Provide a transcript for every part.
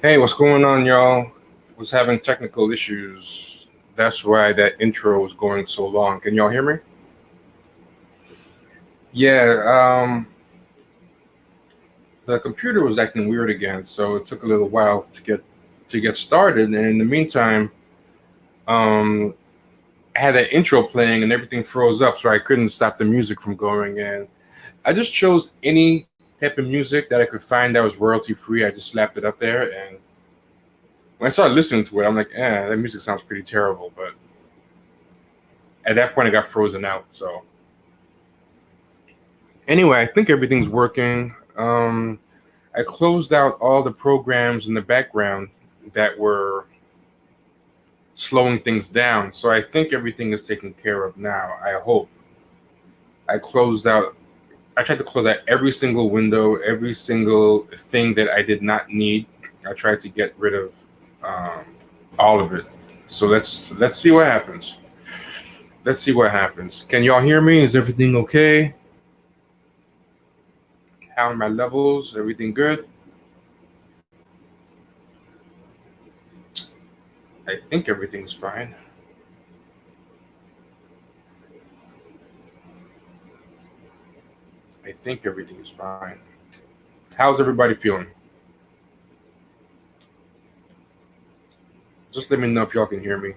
Hey, what's going on, y'all? Was having technical issues. That's why that intro was going so long. Can y'all hear me? Yeah, the computer was acting weird again, so it took a little while to get started. And in the meantime, um, I had that intro playing and everything froze up, so I couldn't stop the music from going. And I just chose any type of music that I could find that was royalty free. I just slapped it up there, and when I started listening to it, I'm like, that music sounds pretty terrible. But at that point, it got frozen out. So anyway, I think everything's working. I closed out all the programs in the background that were slowing things down. So I think everything is taken care of now. I hope. I closed out, I tried to close out every single window, every single thing that I did not need. I tried to get rid of um, all of it. So let's see what happens. Let's see what happens. Can y'all hear me? Is everything okay? How are my levels? Everything good? I think everything's fine. I think everything's fine. How's everybody feeling? Just let me know if y'all can hear me.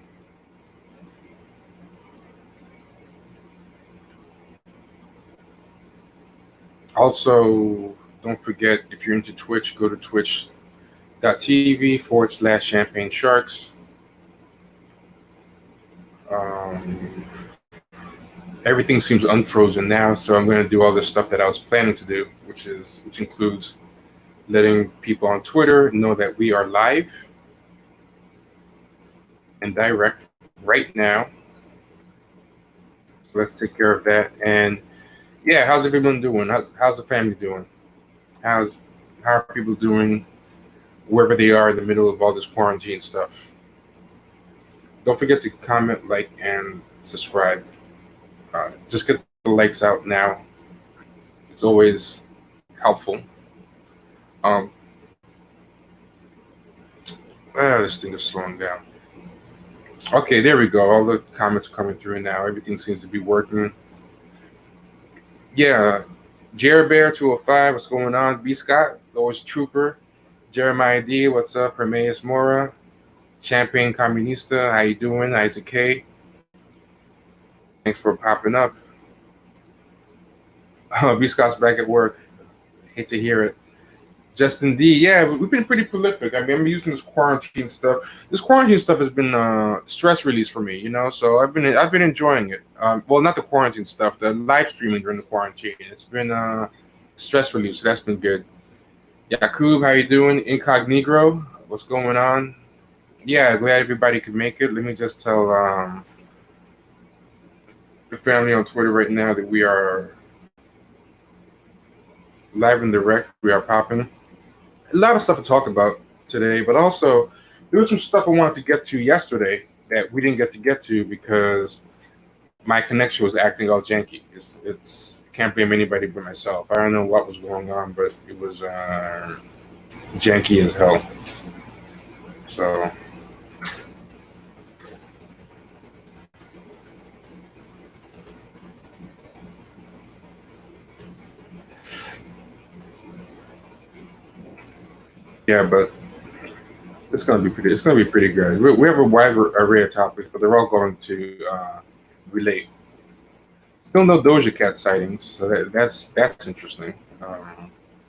Also, don't forget, if you're into Twitch, go to twitch.tv/Champagne Sharks. Everything seems unfrozen now, so I'm going to do all the stuff that I was planning to do, which includes letting people on Twitter know that we are live and direct right now. So let's take care of that. And yeah, how's everyone doing? How's the family doing? How are people doing wherever they are in the middle of all this quarantine stuff? Don't forget to comment, like, and subscribe. Just get the likes out now. It's always helpful. This thing is slowing down. Okay, there we go. All the comments are coming through now. Everything seems to be working. Yeah, Jerry Bear 205, what's going on? B Scott, Lois Trooper, Jeremiah D, what's up? Hermeus Mora, Champagne Communista, how you doing? Isaac K, thanks for popping up. B Scott's back at work. Hate to hear it. Justin D, yeah, we've been pretty prolific. I mean, I'm using this quarantine stuff. This quarantine stuff has been stress release for me, So I've been enjoying it. Well, not the quarantine stuff, the live streaming during the quarantine. It's been stress release, so that's been good. Yakub, how you doing? Incognito, what's going on? Yeah, glad everybody could make it. Let me just tell the family on Twitter right now that we are live and direct. We are popping. A lot of stuff to talk about today, but also there was some stuff I wanted to get to yesterday that we didn't get to because my connection was acting all janky. It's can't blame anybody but myself. I don't know what was going on, but it was janky as hell. So yeah, but it's gonna be pretty good. We have a wide array of topics, but they're all going to relate. Still no Doja Cat sightings, so that's interesting.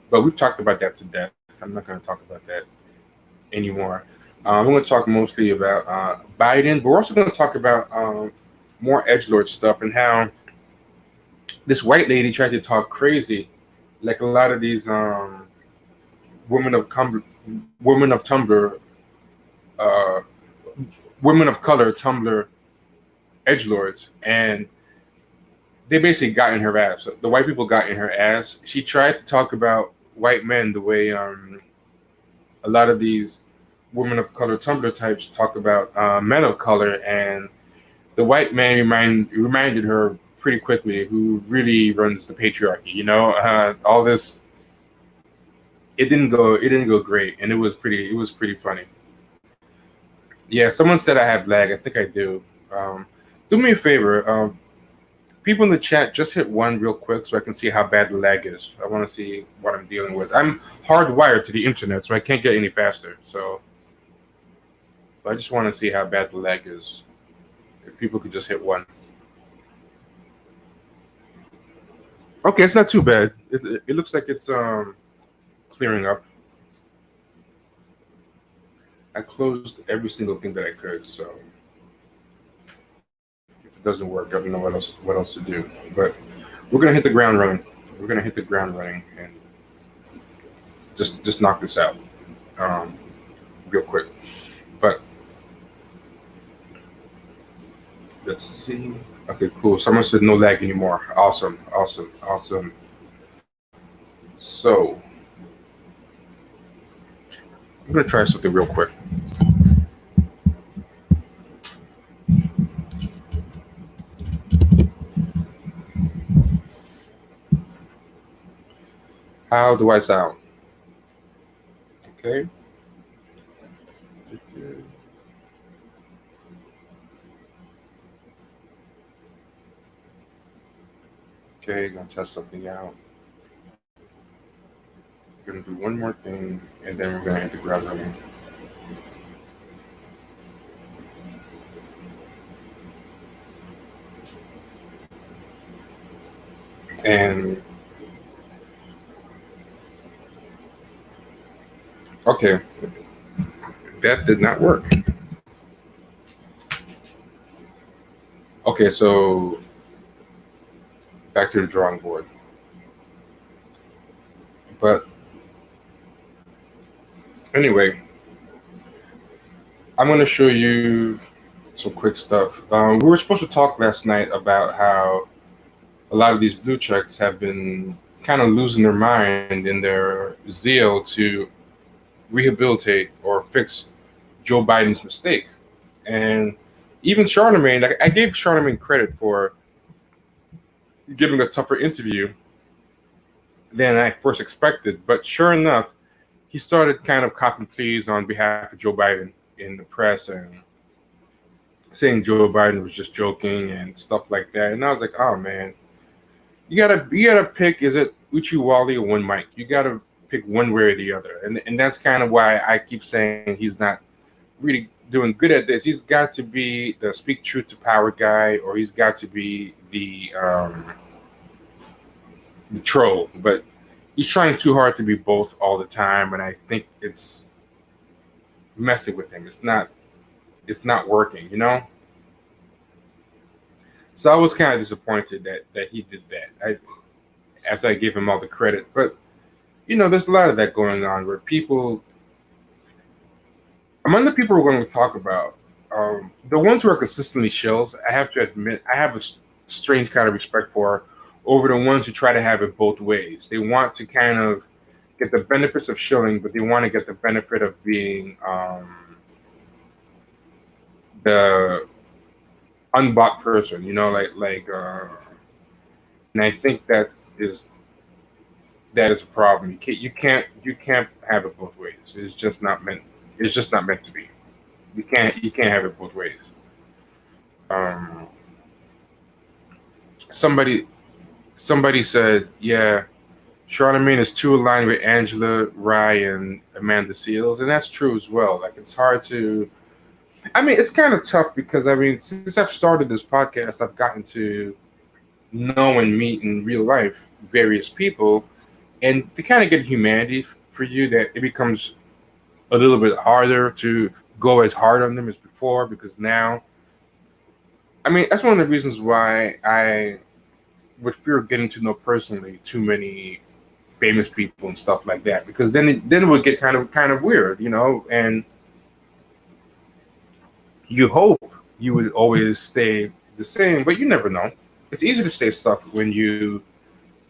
But we've talked about that to death. I'm not going to talk about that anymore. I'm going to talk mostly about Biden, but we're also going to talk about more edgelord stuff and how this white lady tried to talk crazy, like a lot of these women of Tumblr, uh, women of color Tumblr edgelords, and they basically got in her ass. The white people got in her ass. She tried to talk about white men the way a lot of these women of color Tumblr types talk about men of color, and the white man reminded her pretty quickly who really runs the patriarchy. All this it didn't go great, and it was pretty funny. Yeah, someone said I have lag. I think I do. Um, do me a favor. People in the chat, just hit one real quick so I can see how bad the lag is. I want to see what I'm dealing with. I'm hardwired to the internet, so I can't get any faster. So I just want to see how bad the lag is. If people could just hit one. Okay, it's not too bad. It looks like it's clearing up. I closed every single thing that I could, so if it doesn't work, I don't know what else to do. But we're gonna hit the ground running. We're gonna hit the ground running and just knock this out um, real quick. But let's see. Okay, cool. Someone said no lag anymore. Awesome, awesome, awesome. So I'm gonna try something real quick. How do I sound? Okay. Okay, gonna test something out. We're gonna do one more thing, and then we're gonna hit the ground running. And okay, that did not work. Okay, so back to the drawing board. But anyway, I'm gonna show you some quick stuff. We were supposed to talk last night about how a lot of these blue checks have been kind of losing their mind in their zeal to rehabilitate or fix Joe Biden's mistake. And even Charlemagne, like I gave Charlemagne credit for giving a tougher interview than I first expected. But sure enough, he started kind of copping pleas on behalf of Joe Biden in the press and saying Joe Biden was just joking and stuff like that. And I was like, oh man, you gotta pick. Is it Uchi Wally or one Mike? You gotta pick one way or the other. And that's kind of why I keep saying he's not really doing good at this. He's got to be the speak truth to power guy, or he's got to be the troll. But he's trying too hard to be both all the time, and I think it's messing with him. It's not working, you know. So I was kind of disappointed that he did that. After I gave him all the credit, but there's a lot of that going on where people, among the people we're going to talk about, the ones who are consistently shills, I have to admit, I have a strange kind of respect for over the ones who try to have it both ways. They want to kind of get the benefits of shilling, but they want to get the benefit of being the unbought person, and I think that is a problem. You can't have it both ways. It's just not meant to be. You can't have it both ways. Um, somebody somebody said, yeah, Charlemagne is too aligned with Angela Rye and Amanda Seals, and that's true as well. Like it's hard to. I mean, it's kind of tough because since I've started this podcast, I've gotten to know and meet in real life various people, and to kind of get humanity for you, that it becomes a little bit harder to go as hard on them as before, because now, I mean, that's one of the reasons why I would fear getting to know personally too many famous people and stuff like that, because then it would get kind of weird, and you hope you would always stay the same, but you never know. It's easy to say stuff when you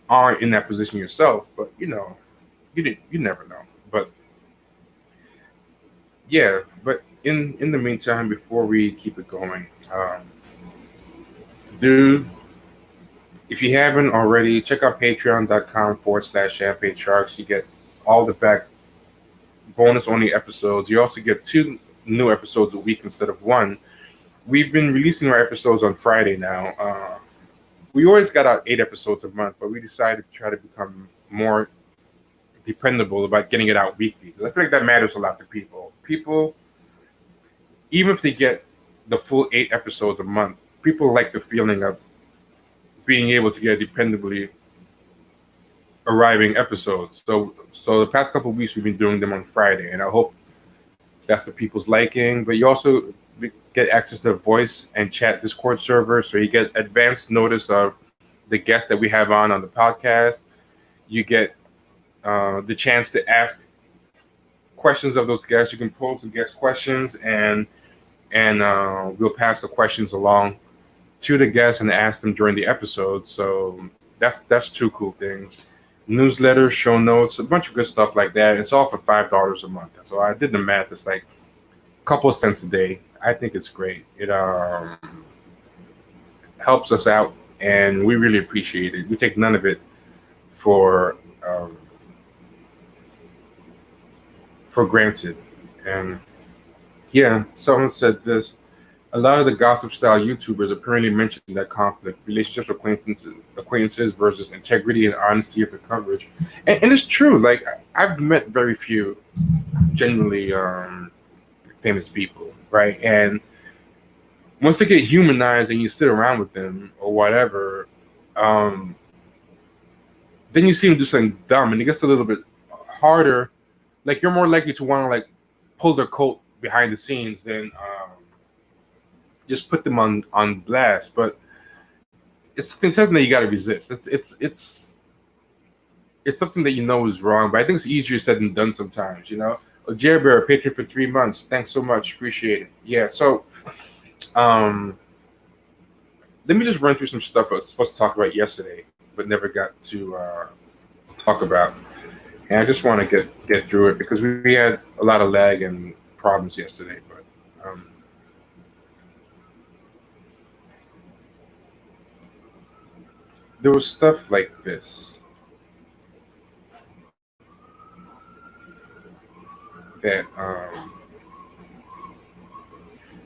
aren't in that position yourself, but you never know. But yeah, but in the meantime, before we keep it going, dude, if you haven't already, check out patreon.com/champagne sharks. You get all the back bonus only episodes. You also get 2 new episodes a week instead of 1. We've been releasing our episodes on Friday now. We always got out 8 episodes a month, but we decided to try to become more dependable about getting it out weekly. 'Cause I feel like that matters a lot to people. People, even if they get the full 8 episodes a month, people like the feeling of being able to get dependably arriving episodes. So the past couple of weeks we've been doing them on Friday, and I hope that's the people's liking. But you also get access to the voice and chat Discord server, so you get advanced notice of the guests that we have on the podcast. You get the chance to ask questions of those guests. You can pose the guest questions, and we'll pass the questions along to the guests and ask them during the episode. So that's 2 cool things. Newsletters, show notes, a bunch of good stuff like that. It's all for $5 a month. So I did the math. It's like a couple of cents a day. I think it's great. It helps us out, and we really appreciate it. We take none of it for granted. And yeah, someone said this. A lot of the gossip style YouTubers apparently mentioned that conflict, relationships with acquaintances versus integrity and honesty of the coverage. And it's true. Like, I've met very few genuinely famous people, right? And once they get humanized and you sit around with them or whatever, then you see them do something dumb, and it gets a little bit harder. Like, you're more likely to want to like pull their coat behind the scenes than just put them on blast. But it's something that you got to resist. It's something that you know is wrong, but I think it's easier said than done sometimes. Jerry Bear, patron for 3 months. Thanks so much, appreciate it. Yeah, so let me just run through some stuff I was supposed to talk about yesterday, but never got to talk about. And I just want to get through it because we had a lot of lag and problems yesterday. But there was stuff like this that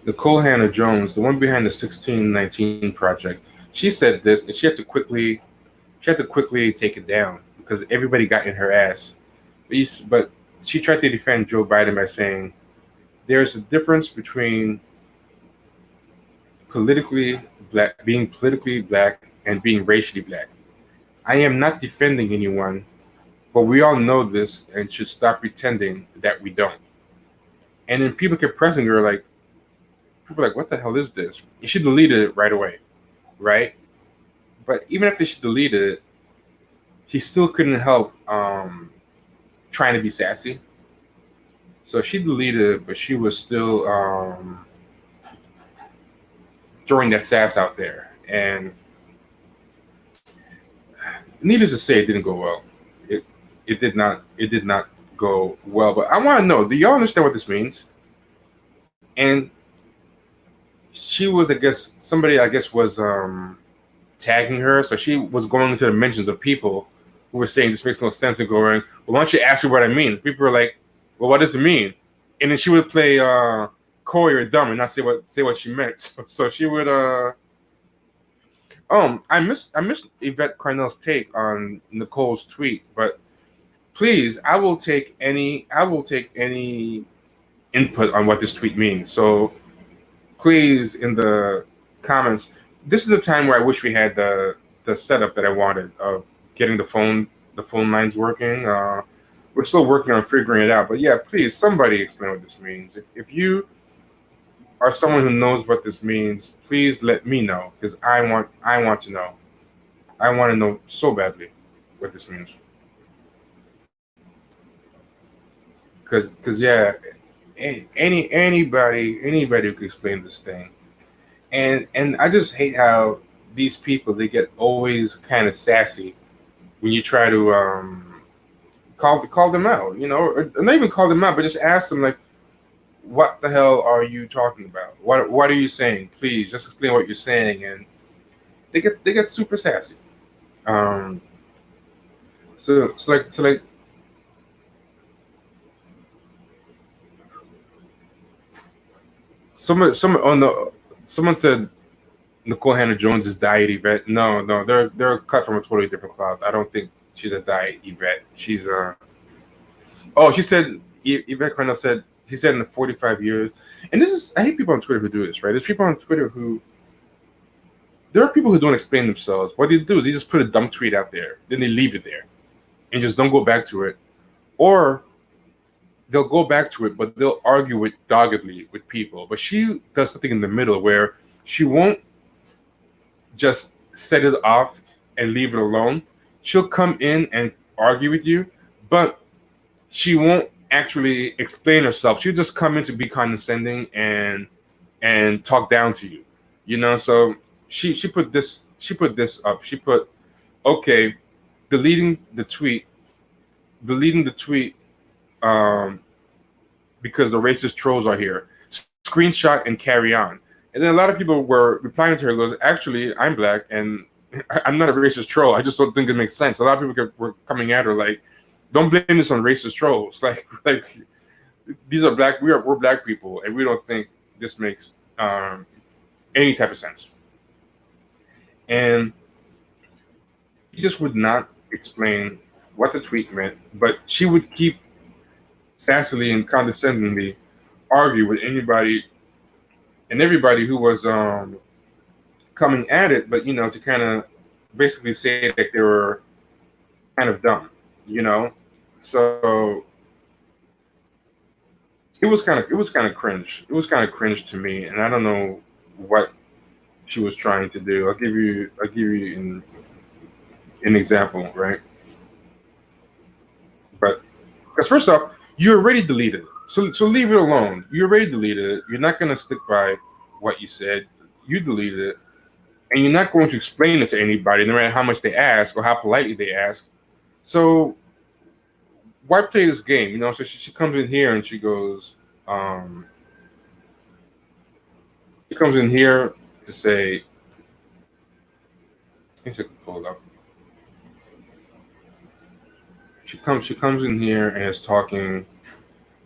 Nicole Hannah Jones, the one behind the 1619 project, she said this, and she had to quickly take it down because everybody got in her ass. But she tried to defend Joe Biden by saying there's a difference between being politically black and being racially black. I am not defending anyone, but we all know this and should stop pretending that we don't. And then people kept pressing her, like, people were like, what the hell is this? And she deleted it right away, right? But even after she deleted it, she still couldn't help trying to be sassy. So she deleted it, but she was still throwing that sass out there. And needless to say, it didn't go well. It did not go well. But I want to know, do y'all understand what this means? And she was, somebody was tagging her, so she was going into the mentions of people who were saying this makes no sense, and going, well, why don't you ask her what it means? People were like, well, what does it mean? And then she would play coy or dumb and not say what she meant. So she would I missed Yvette Carnell's take on Nicole's tweet, but please, I will take any input on what this tweet means. So please, in the comments, this is the time where I wish we had the setup that I wanted of getting the phone lines working. We're still working on figuring it out, but yeah, please, somebody explain what this means. If you are someone who knows what this means, please let me know, because I want to know. I want to know so badly what this means. Because yeah, anybody who can explain this thing, and I just hate how these people, they get always kind of sassy when you try to call them out, or not even call them out, but just ask them, like, what the hell are you talking about? What are you saying? Please just explain what you're saying. And they get super sassy. So someone said Nicole Hannah Jones is Diet Yvette. No, they're cut from a totally different cloth. I don't think she's a Diet Yvette. She's oh, she said Yvette Cornell said she said in the 45 years, and this is I hate people on Twitter who do this, right? There's people on Twitter who there are people who don't explain themselves. What they do is they just put a dumb tweet out there, then they leave it there, and just don't go back to it, or they'll go back to it, but they'll argue it doggedly with people. But she does something in the middle where she won't just set it off and leave it alone. She'll come in and argue with you, but she won't actually explain herself. She'll just come in to be condescending and talk down to you. You know, so she put this up. She put, okay, deleting the tweet because the racist trolls are here. Screenshot and carry on. And then a lot of people were replying to her, goes, actually, I'm black and I'm not a racist troll. I just don't think it makes sense. A lot of people were coming at her like, don't blame this on racist trolls. Like these are black. We're black people, and we don't think this makes any type of sense. And she just would not explain what the tweet meant, but she would keep sassily and condescendingly argue with anybody and everybody who was coming at it, but to kind of basically say that they were kind of dumb, So it was kind of cringe. It was kind of cringe to me, and I don't know what she was trying to do. I'll give you an example, right? But because first off, you already deleted it. So leave it alone. You already deleted it. You're not going to stick by what you said. You deleted it. And you're not going to explain it to anybody, no matter how much they ask or how politely they ask. So why play this game? So she comes in here and she goes, she comes in here to say, I think I can pull it up. She comes in here and is talking.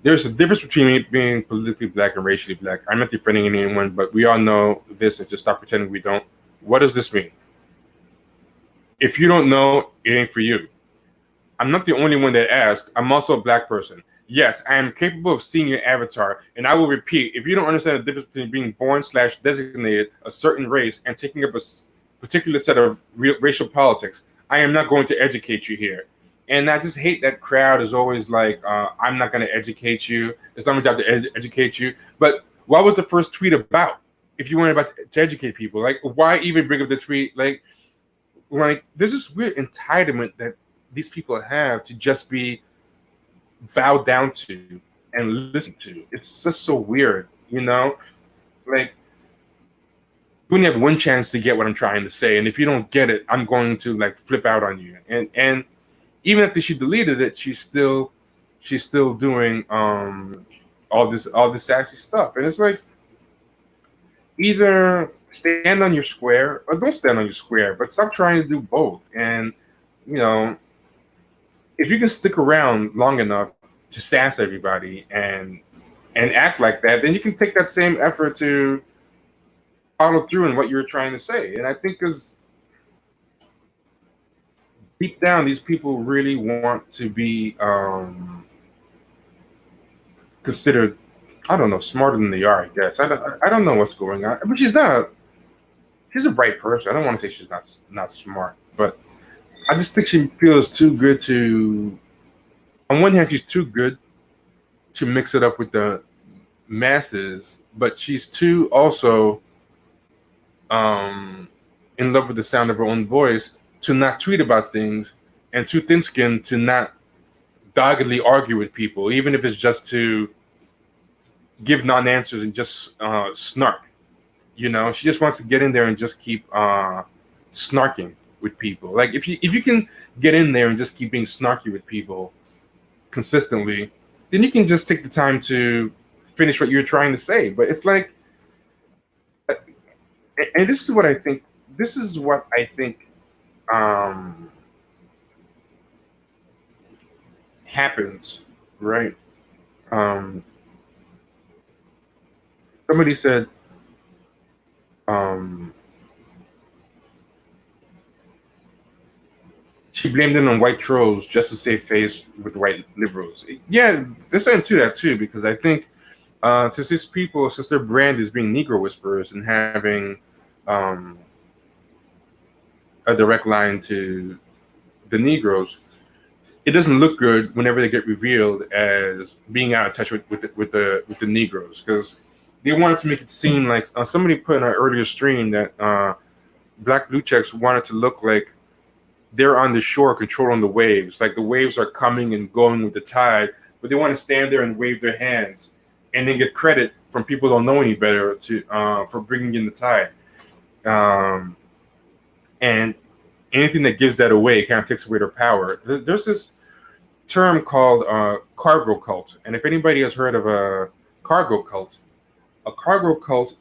There's a difference between being politically black and racially black. I'm not defending anyone, but we all know this, and just stop pretending we don't. What does this mean? If you don't know, it ain't for you. I'm not the only one that asks. I'm also a black person. Yes, I am capable of seeing your avatar, and I will repeat, if you don't understand the difference between being born/designated a certain race and taking up a particular set of racial politics, I am not going to educate you here. And I just hate that crowd is always like, I'm not going to educate you. It's not my job to educate you. But what was the first tweet about? If you weren't about to educate people, like, why even bring up the tweet? Like there's this weird entitlement that these people have to just be bowed down to and listened to. It's just so weird, Like, you only have one chance to get what I'm trying to say, and if you don't get it, I'm going to flip out on you. And even after she deleted it, she's still doing all this sassy stuff, and it's like, either stand on your square or don't stand on your square, but stop trying to do both. And if you can stick around long enough to sass everybody and act like that, then you can take that same effort to follow through in what you're trying to say. And I think because deep down, these people really want to be considered, I don't know, smarter than they are, I guess. I don't know what's going on. I mean, she's a bright person. I don't want to say she's not smart, but I just think she feels too good to, on one hand, she's too good to mix it up with the masses, but she's too also in love with the sound of her own voice to not tweet about things, and too thin-skinned to not doggedly argue with people, even if it's just to give non-answers and just snark. She just wants to get in there and just keep snarking with people. Like, if you can get in there and just keep being snarky with people consistently, then you can just take the time to finish what you're trying to say. But it's like, and this is what I think. This is what I think happens, right? Somebody said, um, she blamed it on white trolls just to save face with white liberals. Yeah, there's something to that too, because I think since their brand is being Negro whisperers and having um, a direct line to the Negroes, it doesn't look good whenever they get revealed as being out of touch with the Negroes, because they wanted to make it seem like somebody put in an earlier stream that black blue checks wanted to look like they're on the shore controlling the waves, like the waves are coming and going with the tide, but they want to stand there and wave their hands and then get credit from people who don't know any better to for bringing in the tide. Um, and anything that gives that away kind of takes away their power. There's this term called cargo cult, and if anybody has heard of a cargo cult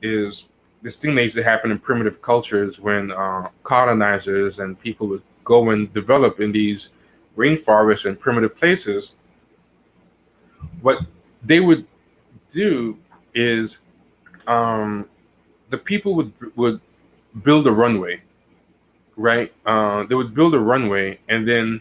is this thing that used to happen in primitive cultures when colonizers and people would go and develop in these rainforests and primitive places. What they would do is the people would build a runway, right? They would build a runway, and then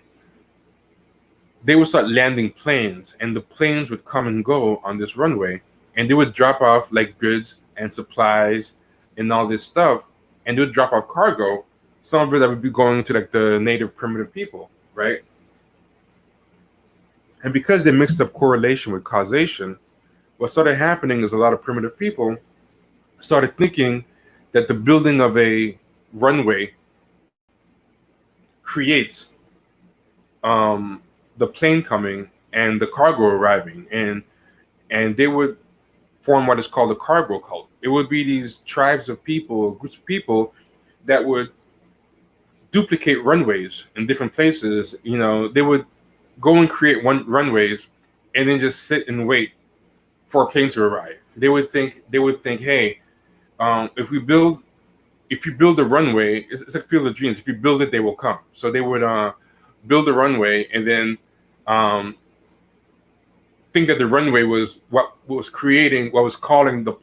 they would start landing planes, and the planes would come and go on this runway, and they would drop off like goods and supplies and all this stuff, and they would drop off cargo, some of it that would be going to like the native primitive people, right? And because they mixed up correlation with causation, what started happening is a lot of primitive people started thinking that the building of a runway creates the plane coming and the cargo arriving, and they would form what is called a cargo cult. It would be these tribes of people, groups of people that would duplicate runways in different places. You know, they would go and create runways and then just sit and wait for a plane to arrive. They would think, hey, if you build a runway, it's like Field of Dreams. If you build it, they will come. So they would build a runway and then think that the runway was what was creating, what was calling the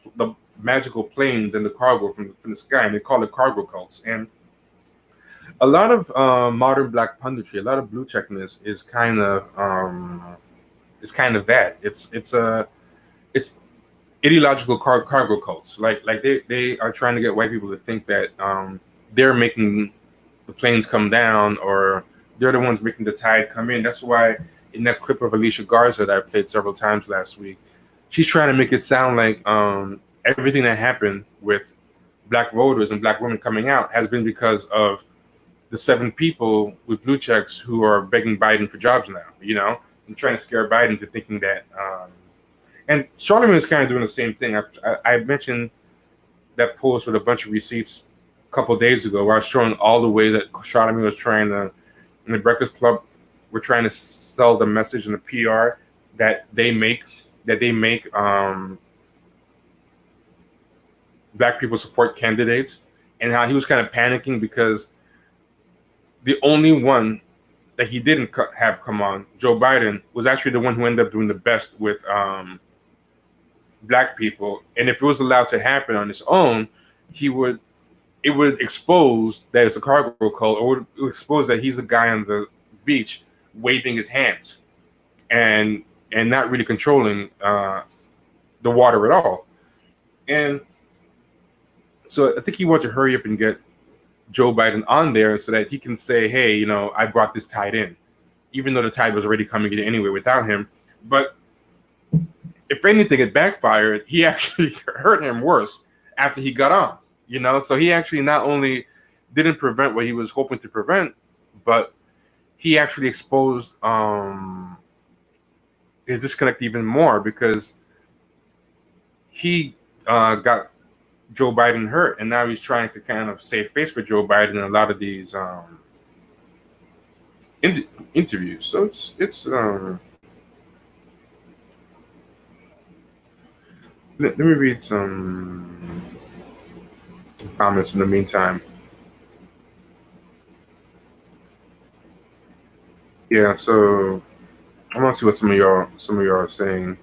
magical planes and the cargo from the sky, and they call it cargo cults. And a lot of modern black punditry, a lot of blue checkness is kind of that. It's ideological cargo cults. Like they are trying to get white people to think that they're making the planes come down, or they're the ones making the tide come in. That's why in that clip of Alicia Garza that I played several times last week, she's trying to make it sound like everything that happened with black voters and black women coming out has been because of the 7 people with blue checks who are begging Biden for jobs now, you know, and trying to scare Biden into thinking that. And Charlamagne is kind of doing the same thing. I mentioned that post with a bunch of receipts a couple of days ago where I was showing all the ways that Charlamagne was trying to, in the Breakfast Club, we're trying to sell the message and the PR that they make black people support candidates, and how he was kind of panicking because the only one that he didn't have come on, Joe Biden, was actually the one who ended up doing the best with black people. And if it was allowed to happen on its own, it would expose that it's a cargo cult, or would expose that he's the guy on the beach waving his hands and not really controlling the water at all. And so I think he wants to hurry up and get Joe Biden on there so that he can say, hey, you know, I brought this tide in, even though the tide was already coming in anyway without him. But if anything, it backfired. He actually hurt him worse after he got on, you know? So he actually not only didn't prevent what he was hoping to prevent, but he actually exposed his disconnect even more, because he got Joe Biden hurt, and now he's trying to kind of save face for Joe Biden in a lot of these interviews. So it's let me read some comments in the meantime. Yeah, so I want to see what some of y'all are saying.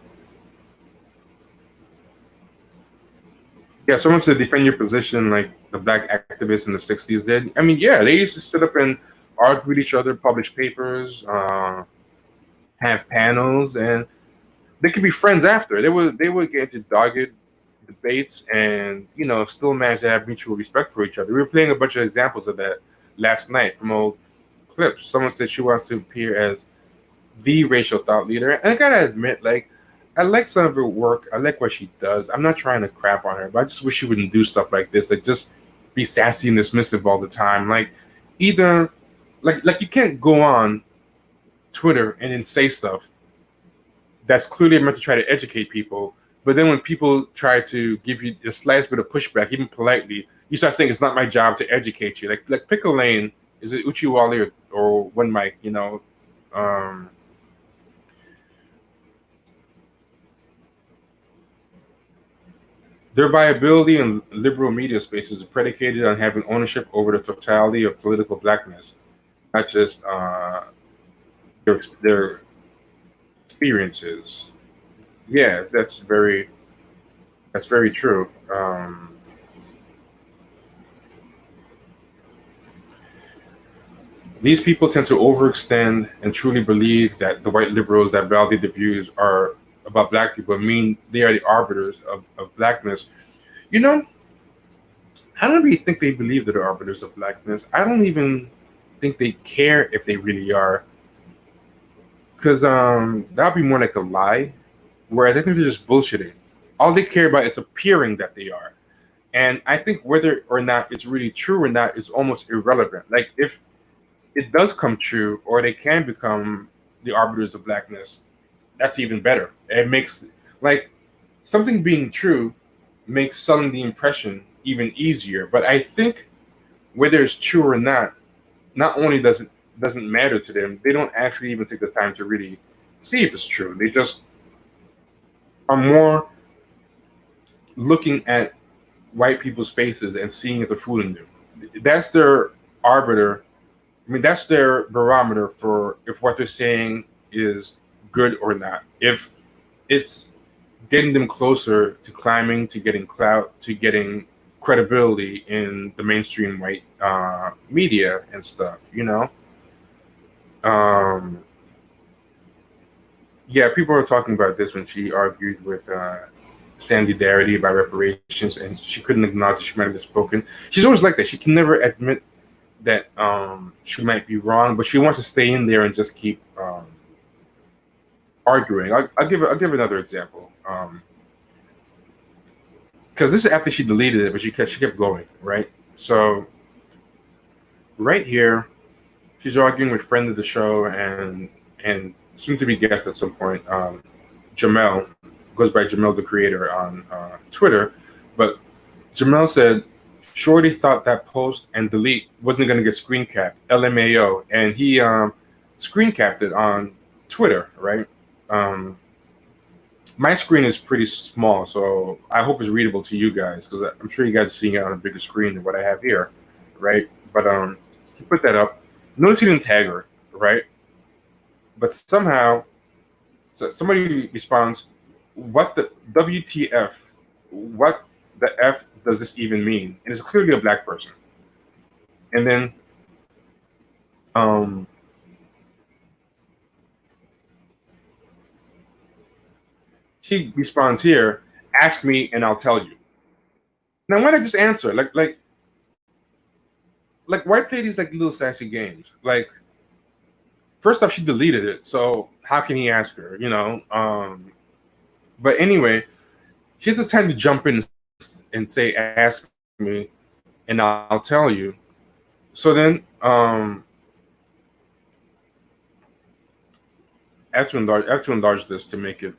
Yeah, someone to defend your position like the black activists in the '60s did. I mean, yeah, they used to sit up and argue with each other, publish papers, have panels, and they could be friends after. They would get into dogged debates and still manage to have mutual respect for each other. We were playing a bunch of examples of that last night from old clips. Someone said she wants to appear as the racial thought leader, and I gotta admit, like, I like some of her work. I like what she does. I'm not trying to crap on her, but I just wish she wouldn't do stuff like this. Like, just be sassy and dismissive all the time. Like, either like you can't go on Twitter and then say stuff that's clearly meant to try to educate people. But then when people try to give you the slightest bit of pushback, even politely, you start saying it's not my job to educate you. Like pick a lane. Is it Uchiwali or One Mike? Um, their viability in liberal media spaces is predicated on having ownership over the totality of political blackness, not just their experiences. Yeah, that's very true. These people tend to overextend and truly believe that the white liberals that validate the views are about black people mean they are the arbiters of blackness. You know, I don't really think they believe that they're arbiters of blackness. I don't even think they care if they really are, because that'd be more like a lie. Whereas I think they're just bullshitting. All they care about is appearing that they are. And I think whether or not it's really true or not is almost irrelevant. Like, if it does come true, or they can become the arbiters of blackness, that's even better. It makes, like, something being true makes selling the impression even easier. But I think whether it's true or not only doesn't matter to them, they don't actually even take the time to really see if it's true. They just are more looking at white people's faces and seeing if they're fooling them. That's their arbiter. I mean, that's their barometer for if what they're saying is good or not. If it's getting them closer to climbing, to getting clout, to getting credibility in the mainstream white media and stuff. Um, yeah, people are talking about this when she argued with Sandy Darity about reparations, and she couldn't acknowledge that she might have misspoken. She's always like that. She can never admit that she might be wrong, but she wants to stay in there and just keep arguing. I'll give another example, because this is after she deleted it, but she kept going, right? So right here, she's arguing with friend of the show and soon to be guest at some point, Jamel, goes by Jamel the Creator on Twitter, but Jamel said Shorty thought that post and delete wasn't going to get screen capped, LMAO, and he screen capped it on Twitter, right? My screen is pretty small, so I hope it's readable to you guys, because I'm sure you guys are seeing it on a bigger screen than what I have here, right? But he put that up. Notice he didn't tag her, right? But somehow, so somebody responds, "What the WTF? What the F does this even mean?" And it's clearly a black person. And then um, she responds here, "Ask me and I'll tell you." Now, why not just answer? Like why play these like little sassy games? Like, first off, she deleted it, so how can he ask her? But anyway, she has the time to jump in and say, "Ask me and I'll tell you." So then, I have to enlarge this to make it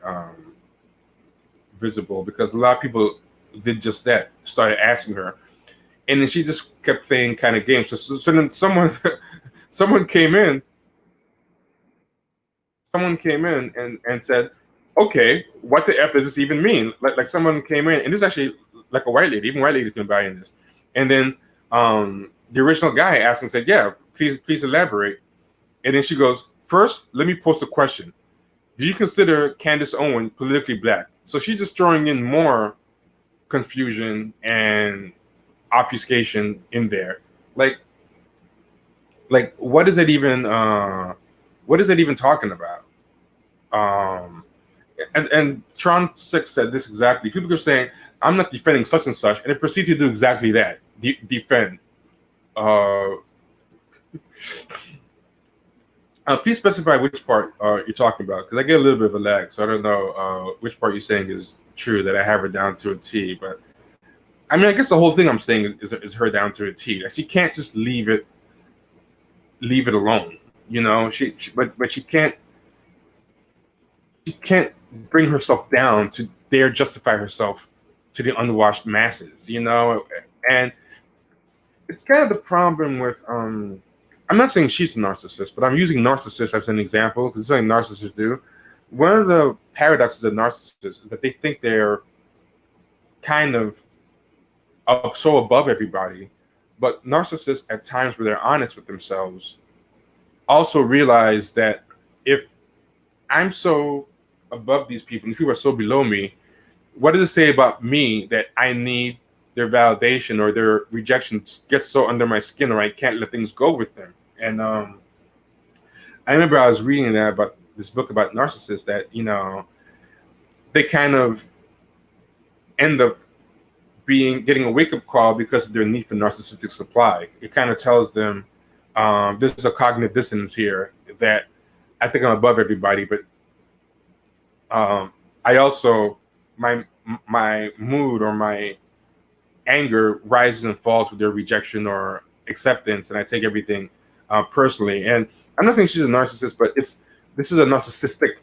visible, because a lot of people did just that, started asking her, and then she just kept playing kind of games. So then someone came in, and said, "Okay, what the f does this even mean?" Like someone came in, and this is actually like a white lady. Even white ladies can buy in this. And then the original guy asked and said, "Yeah, please elaborate." And then she goes, "First, let me post a question. Do you consider Candace Owen politically black?" So she's just throwing in more confusion and obfuscation in there. Like, what is it even? What is it even talking about? Um, and Tron 6 said this exactly. People keep saying, "I'm not defending such and such," and it proceeds to do exactly that. Defend. Uh, please specify which part you're talking about, because I get a little bit of a lag, so I don't know which part you're saying is true that I have her down to a T. But I mean, I guess the whole thing I'm saying is her down to a T. Like, she can't just leave it alone. You know, but she can't bring herself down to dare justify herself to the unwashed masses. You know, and it's kind of the problem with I'm not saying she's a narcissist, but I'm using narcissists as an example because it's something narcissists do. One of the paradoxes of narcissists is that they think they're kind of up so above everybody, but narcissists at times where they're honest with themselves also realize that if I'm so above these people are so below me, what does it say about me that I need their validation or their rejection gets so under my skin, or I can't let things go with them? And I remember I was reading that about this book about narcissists that, you know, they kind of end up getting a wake-up call because of their need for narcissistic supply. It kind of tells them there's a cognitive dissonance here, that I think I'm above everybody, but I also my mood or my anger rises and falls with their rejection or acceptance, and I take everything personally. And I'm not saying she's a narcissist, but this is a narcissistic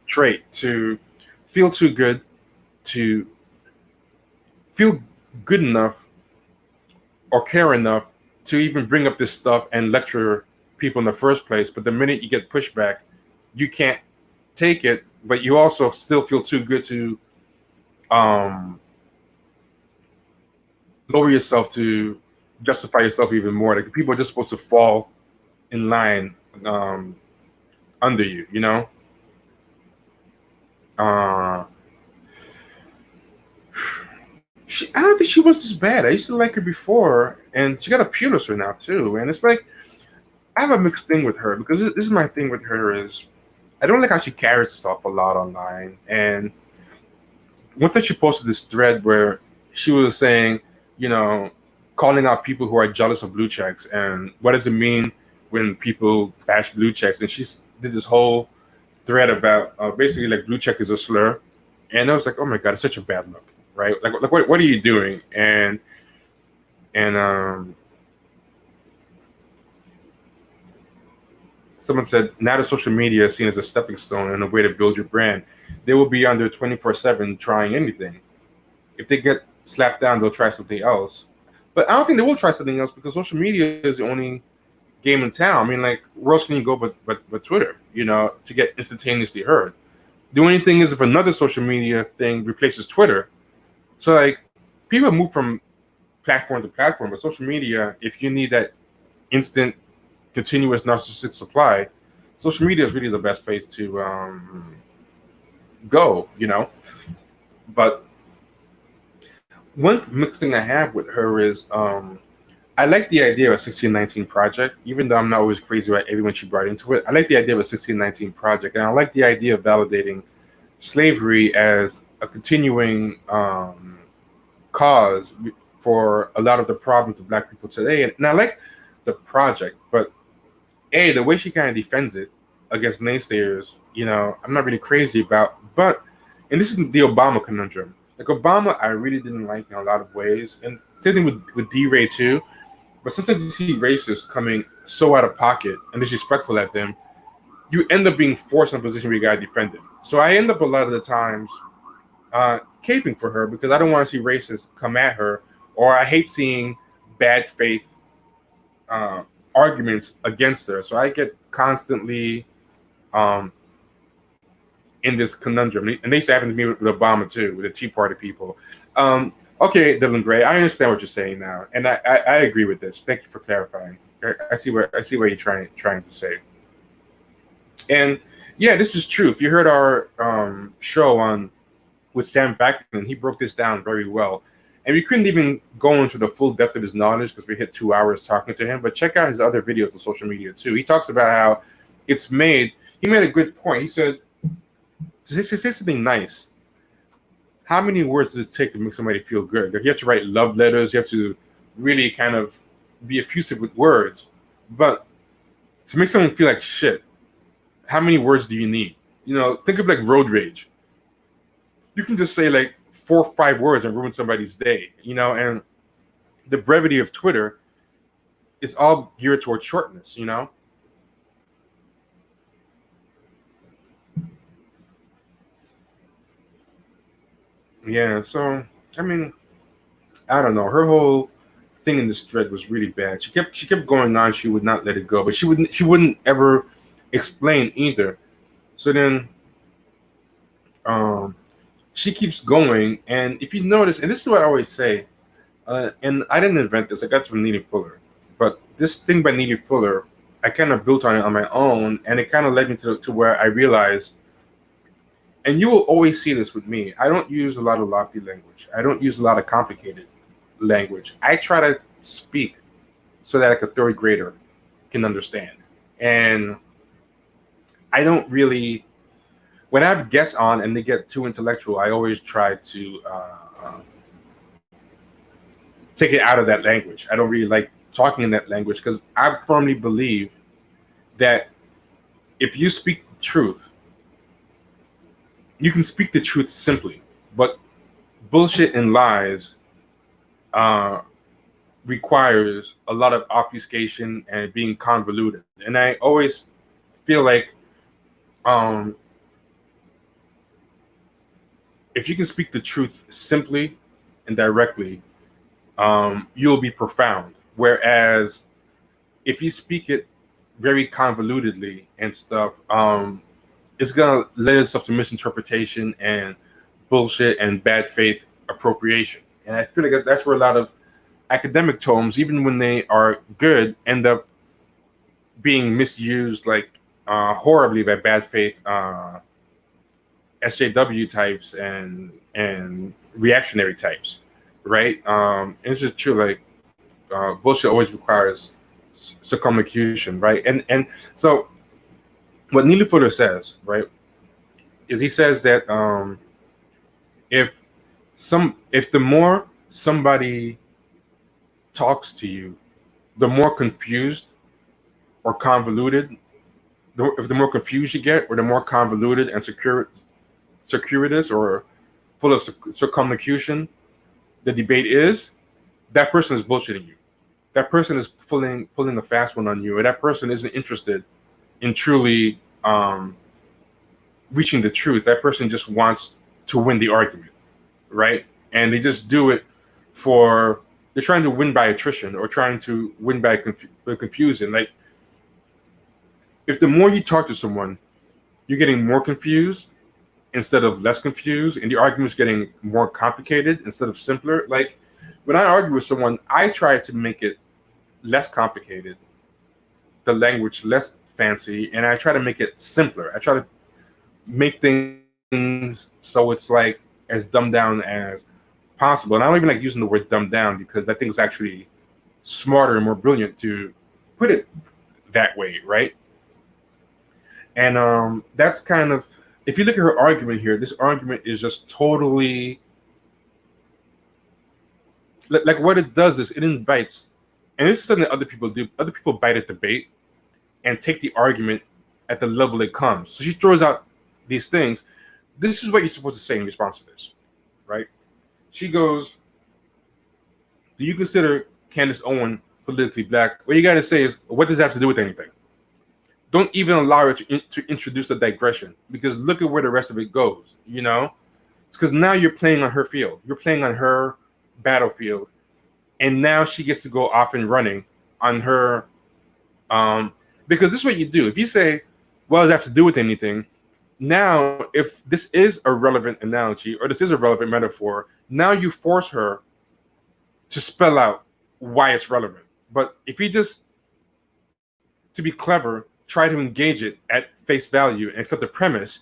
trait to feel too good, to feel good enough or care enough to even bring up this stuff and lecture people in the first place. But the minute you get pushback, you can't take it, but you also still feel too good to lower yourself to justify yourself even more. Like, people are just supposed to fall in line under you, you know? I don't think she was this bad. I used to like her before, and she got a Pulitzer now too. And it's like, I have a mixed thing with her, because this is my thing with her is I don't like how she carries herself a lot online. And one time she posted this thread where she was saying, you know, calling out people who are jealous of blue checks and what does it mean when people bash blue checks. And she did this whole thread about basically like blue check is a slur. And I was like, oh my God, it's such a bad look, right? Like what are you doing? And someone said, now that social media is seen as a stepping stone and a way to build your brand, they will be under 24/7 trying anything. If they get slapped down, they'll try something else. But I don't think they will try something else, because social media is the only game in town. I mean, like, where else can you go but Twitter, you know, to get instantaneously heard? The only thing is if another social media thing replaces Twitter. So, like, people move from platform to platform, but social media, if you need that instant, continuous narcissistic supply, social media is really the best place to go, you know? But one mixed thing I have with her is I like the idea of a 1619 project, even though I'm not always crazy about everyone she brought into it. I like the idea of a 1619 project, and I like the idea of validating slavery as a continuing cause for a lot of the problems of Black people today. And I like the project, but the way she kind of defends it against naysayers, you know, I'm not really crazy about. But, and this is the Obama conundrum. Like, Obama, I really didn't like in a lot of ways, and same thing with D-Ray too. But sometimes you see racists coming so out of pocket and disrespectful at them, you end up being forced in a position where you gotta defend them. So I end up a lot of the times caping for her, because I don't want to see racists come at her, or I hate seeing bad faith arguments against her. So I get constantly in this conundrum. And they used to happen to me with Obama too, with the Tea Party people. Okay, Dylan Gray, I understand what you're saying now, and I agree with this. Thank you for clarifying. I see what you're trying to say. And yeah, this is true. If you heard our show on with Sam Vaknin. He broke this down very well. And we couldn't even go into the full depth of his knowledge because we hit 2 hours talking to him. But check out his other videos on social media too. He talks about how it's made. He made a good point. He said, to say something nice, how many words does it take to make somebody feel good? Like you have to write love letters. You have to really kind of be effusive with words. But to make someone feel like shit, how many words do you need? You know, think of like road rage. You can just say like 4 or 5 words and ruin somebody's day, you know, and the brevity of Twitter is all geared towards shortness, you know. Yeah, so I mean, I don't know. Her whole thing in this thread was really bad. She kept going on. She would not let it go, but she wouldn't ever explain either. So then um she keeps going, and if you notice, and this is what I always say, and I didn't invent this, I got it from Neely Fuller, but this thing by Neely Fuller, I kind of built on it on my own, and it kind of led me to where I realized, and you will always see this with me, I don't use a lot of lofty language. I don't use a lot of complicated language. I try to speak so that like a third grader can understand. And I don't really, when I have guests on and they get too intellectual, I always try to take it out of that language. I don't really like talking in that language because I firmly believe that if you speak the truth, you can speak the truth simply, but bullshit and lies requires a lot of obfuscation and being convoluted. And I always feel like if you can speak the truth simply and directly, you'll be profound. Whereas if you speak it very convolutedly and stuff, it's gonna lend itself to misinterpretation and bullshit and bad faith appropriation. And I feel like that's where a lot of academic tomes, even when they are good, end up being misused like horribly by bad faith SJW types and reactionary types, right? And this is true. Like bullshit always requires circumlocution, right? And so what Neely Fuller says, right, is he says that if the more somebody talks to you, the more confused or convoluted, if the more confused you get, or the more convoluted and circuitous or full of circumlocution the debate is, that person is bullshitting you. That person is pulling a fast one on you, and that person isn't interested in truly reaching the truth. That person just wants to win the argument, right? And they just do it they're trying to win by attrition or trying to win by confusion. Like, if the more you talk to someone, you're getting more confused instead of less confused, and the argument's getting more complicated instead of simpler. Like, when I argue with someone, I try to make it less complicated, the language less fancy, and I try to make it simpler. I try to make things so it's like as dumbed down as possible. And I don't even like using the word dumbed down because I think it's actually smarter and more brilliant to put it that way, right? And that's kind of, if you look at her argument here, this argument is just totally like what it does is it invites, and this is something that other people do. Other people bite at debate and take the argument at the level it comes. So she throws out these things. This is what you're supposed to say in response to this, right? She goes, do you consider Candace Owen politically black? What you got to say is, what does that have to do with anything? Don't even allow her to introduce a digression, because look at where the rest of it goes, you know? It's because now you're playing on her field. You're playing on her battlefield. And now she gets to go off and running on her, because this is what you do. If you say, well, does that have to do with anything? Now, if this is a relevant analogy or this is a relevant metaphor, now you force her to spell out why it's relevant. But if you just, to be clever, try to engage it at face value and accept the premise,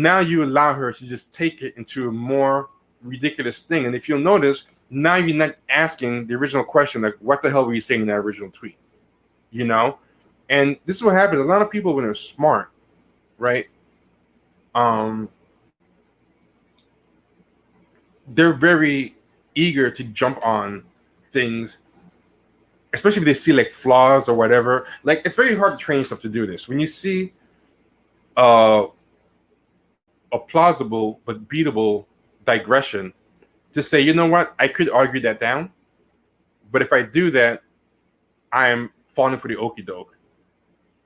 now you allow her to just take it into a more ridiculous thing. And if you'll notice, now you're not asking the original question, like, what the hell were you saying in that original tweet? You know? And this is what happens. A lot of people, when they're smart, right? They're very eager to jump on things, especially if they see like flaws or whatever. Like, it's very hard to train yourself to do this. When you see a plausible but beatable digression, to say, you know what, I could argue that down, but if I do that, I am falling for the okie doke.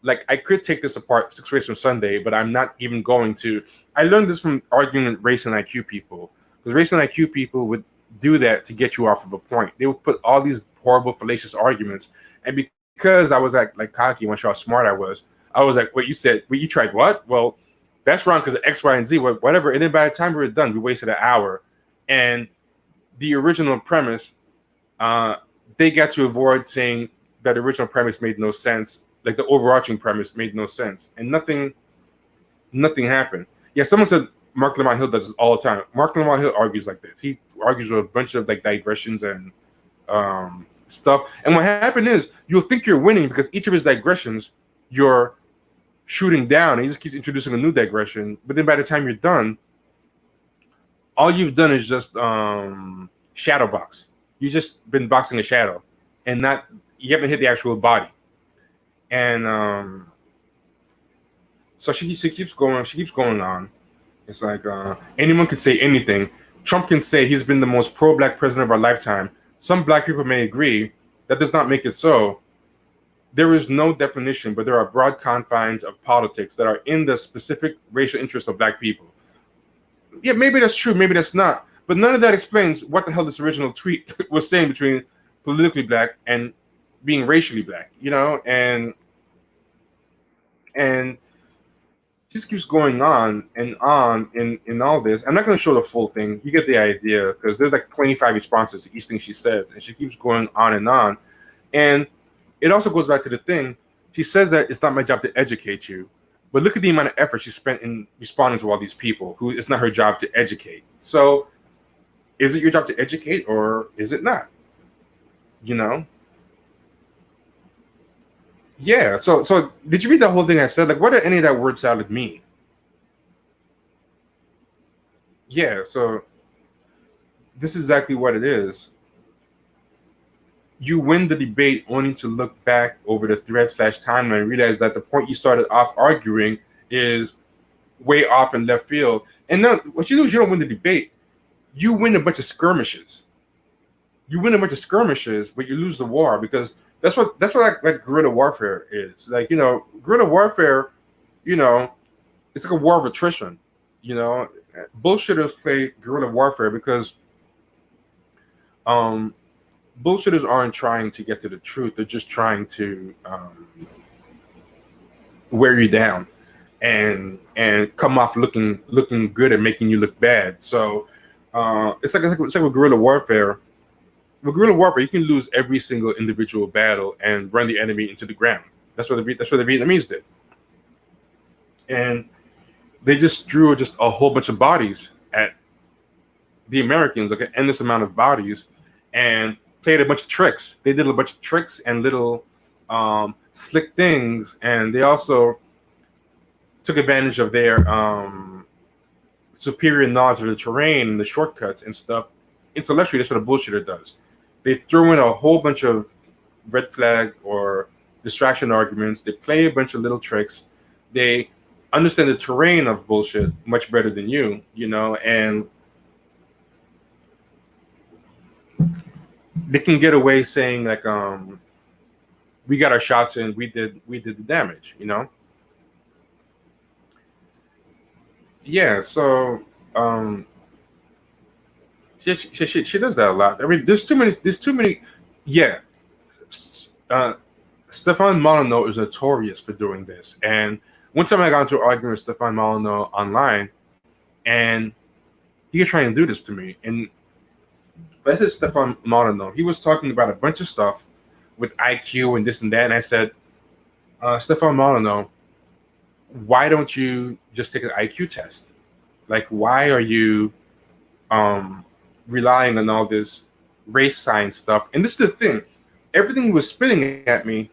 Like, I could take this apart 6 ways from Sunday, but I'm not even going to. I learned this from arguing with race and IQ people, because race and IQ people would do that to get you off of a point. They would put all these horrible, fallacious arguments, and because I was like cocky when how smart I was like, what you said, you tried what? Well, that's wrong because of X, Y, and Z, whatever. And then by the time we were done, we wasted an hour, and the original premise, they got to avoid saying that the original premise made no sense. Like, the overarching premise made no sense, and nothing happened. Yeah, someone said Mark Lamont Hill does this all the time. Mark Lamont Hill argues like this. He argues with a bunch of like digressions and stuff. And what happened is, you'll think you're winning because each of his digressions you're shooting down, and he just keeps introducing a new digression. But then by the time you're done, all you've done is just shadow box. You've just been boxing a shadow, and you haven't hit the actual body. And so she keeps going on. It's like, anyone could say anything. Trump can say he's been the most pro-black president of our lifetime. Some black people may agree. That does not make it so. There is no definition, but there are broad confines of politics that are in the specific racial interests of black people. Yeah, maybe that's true, maybe that's not. But none of that explains what the hell this original tweet was saying between politically black and being racially black, you know? And just keeps going on in all this. I'm not going to show the full thing. You get the idea, because there's like 25 responses to each thing she says, and she keeps going on and on. And it also goes back to the thing. She says that it's not my job to educate you, but look at the amount of effort she spent in responding to all these people who it's not her job to educate. So is it your job to educate, or is it not? You know? Yeah. So did you read the whole thing I said? Like, what did any of that word salad mean? Yeah. So this is exactly what it is. You win the debate only to look back over the thread/timeline and realize that the point you started off arguing is way off in left field. And now what you do is you don't win the debate. You win a bunch of skirmishes. You win a bunch of skirmishes, but you lose the war, because that's what like guerrilla warfare is. Like, you know, guerrilla warfare, you know, it's like a war of attrition. You know, bullshitters play guerrilla warfare because bullshitters aren't trying to get to the truth. They're just trying to wear you down and come off looking good and making you look bad. So it's like with guerrilla warfare. With guerrilla warfare, you can lose every single individual battle and run the enemy into the ground. That's what the Vietnamese did, and they just drew just a whole bunch of bodies at the Americans, like an endless amount of bodies, and played a bunch of tricks. They did a bunch of tricks and little slick things, and they also took advantage of their superior knowledge of the terrain and the shortcuts and stuff. Intellectually, that's what a bullshitter does. They throw in a whole bunch of red flag or distraction arguments. They play a bunch of little tricks. They understand the terrain of bullshit much better than you know, and they can get away saying like, we got our shots in, we did the damage, you know? Yeah, so she does that a lot. I mean, there's too many. Yeah, Stefan Molyneux is notorious for doing this. And one time I got into an argument with Stefan Molyneux online, and he was trying to do this to me. And this is Stefan Molyneux. He was talking about a bunch of stuff with IQ and this and that. And I said, Stefan Molyneux, why don't you just take an IQ test? Like, why are you relying on all this race science stuff? And this is the thing. Everything he was spitting at me,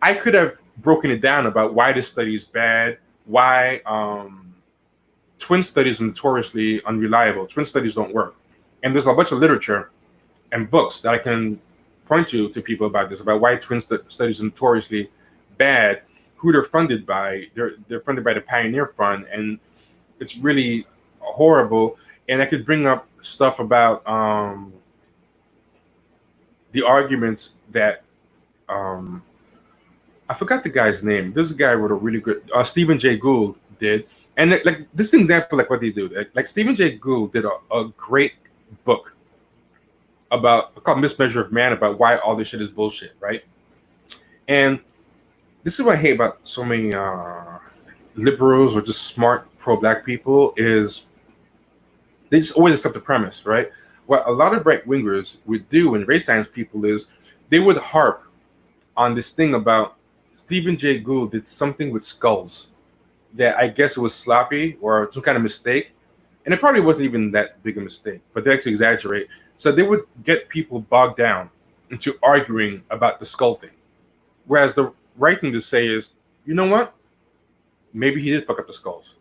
I could have broken it down about why this study is bad, why twin studies are notoriously unreliable. Twin studies don't work. And there's a bunch of literature and books that I can point to people about this, about why twin studies are notoriously bad, who they're funded by. They're funded by the Pioneer Fund, and it's really horrible. And I could bring up stuff about the arguments that I forgot the guy's name. There's a guy who wrote a really good Stephen Jay Gould did, and like this is an example like what they do. Like Stephen Jay Gould did a great book about called Mismeasure of Man, about why all this shit is bullshit, right? And this is what I hate about so many liberals or just smart pro-black people is they just always accept the premise, right? What a lot of right-wingers would do and race science people is they would harp on this thing about Stephen Jay Gould did something with skulls that I guess it was sloppy or some kind of mistake. And it probably wasn't even that big a mistake, but they actually exaggerate. So they would get people bogged down into arguing about the skull thing. Whereas the right thing to say is, you know what? Maybe he did fuck up the skulls.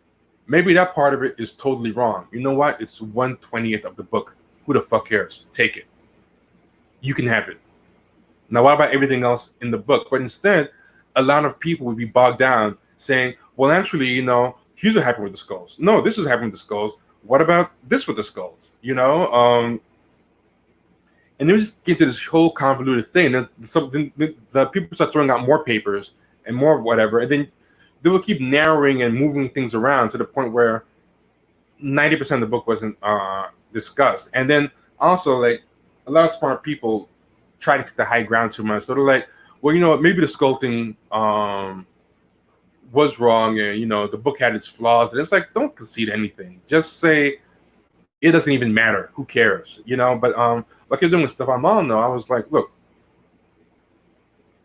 Maybe that part of it is totally wrong. You know what? It's 1/20th of the book. Who the fuck cares? Take it. You can have it. Now, what about everything else in the book? But instead, a lot of people would be bogged down saying, well, actually, you know, here's what happened with the skulls. No, this is happening with the skulls. What about this with the skulls? You know? And they just get into this whole convoluted thing. The people start throwing out more papers and more whatever. And then they will keep narrowing and moving things around to the point where 90% of the book wasn't discussed. And then also, like, a lot of smart people try to take the high ground too much. So they're like, well, you know what, maybe the skull thing was wrong, and you know, the book had its flaws. And it's like, don't concede anything. Just say it doesn't even matter. Who cares? You know, but like you're doing with Stefan Molyneux, I was like, look,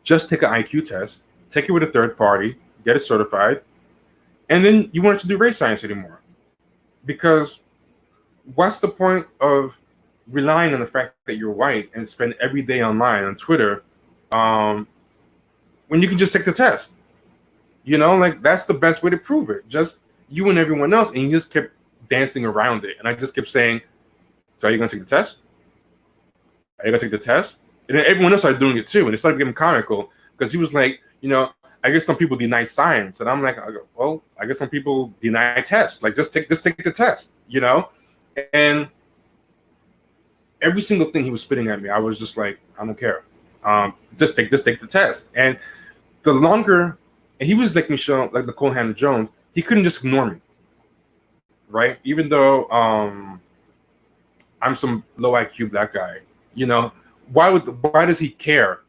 just take an IQ test, take it with a third party, get it certified, and then you won't have to do race science anymore. Because what's the point of relying on the fact that you're white and spend every day online on Twitter when you can just take the test? You know, like, that's the best way to prove it. Just you and everyone else, and you just kept dancing around it. And I just kept saying, so are you going to take the test? Are you going to take the test? And then everyone else started doing it too. And it started getting comical because he was like, you know, I guess some people deny science. And I'm like, well, I guess some people deny tests. Like, just take the test, you know? And every single thing he was spitting at me, I was just like, I don't care. Just take the test. And the longer, and he was like Michelle, like Nicole Hannah-Jones, he couldn't just ignore me, right? Even though I'm some low IQ black guy, you know, why does he care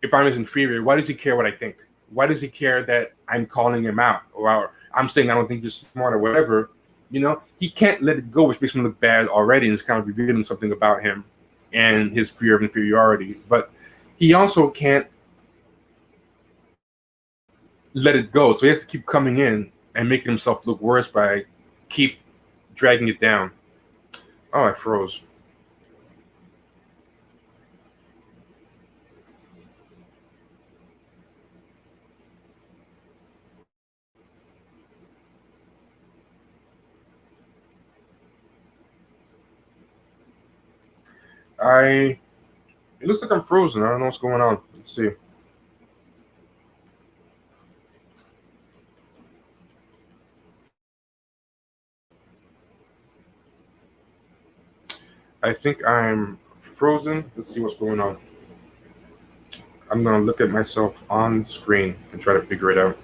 if I'm his inferior? Why does he care what I think? Why does he care that I'm calling him out or I'm saying I don't think you're smart or whatever? You know, he can't let it go, which makes him look bad already, and it's kind of revealing something about him and his fear of inferiority. But he also can't let it go, so he has to keep coming in and making himself look worse by keep dragging it down. Oh, I froze. It looks like I'm frozen. I don't know what's going on. Let's see. I think I'm frozen. Let's see what's going on. I'm going to look at myself on screen and try to figure it out.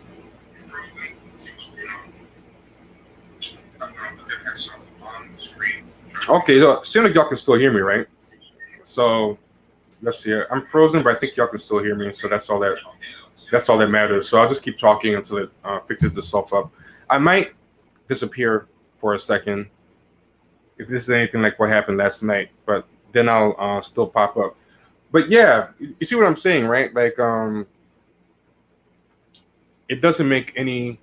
Frozen. Let's see what's going on. I'm going to look at myself on screen. Okay, so it seems like y'all can still hear me, right? So let's see. I'm frozen, but I think y'all can still hear me. So that's all that matters. So I'll just keep talking until it fixes itself up. I might disappear for a second if this is anything like what happened last night, but then I'll still pop up. But yeah, you see what I'm saying, right? Like, it doesn't make any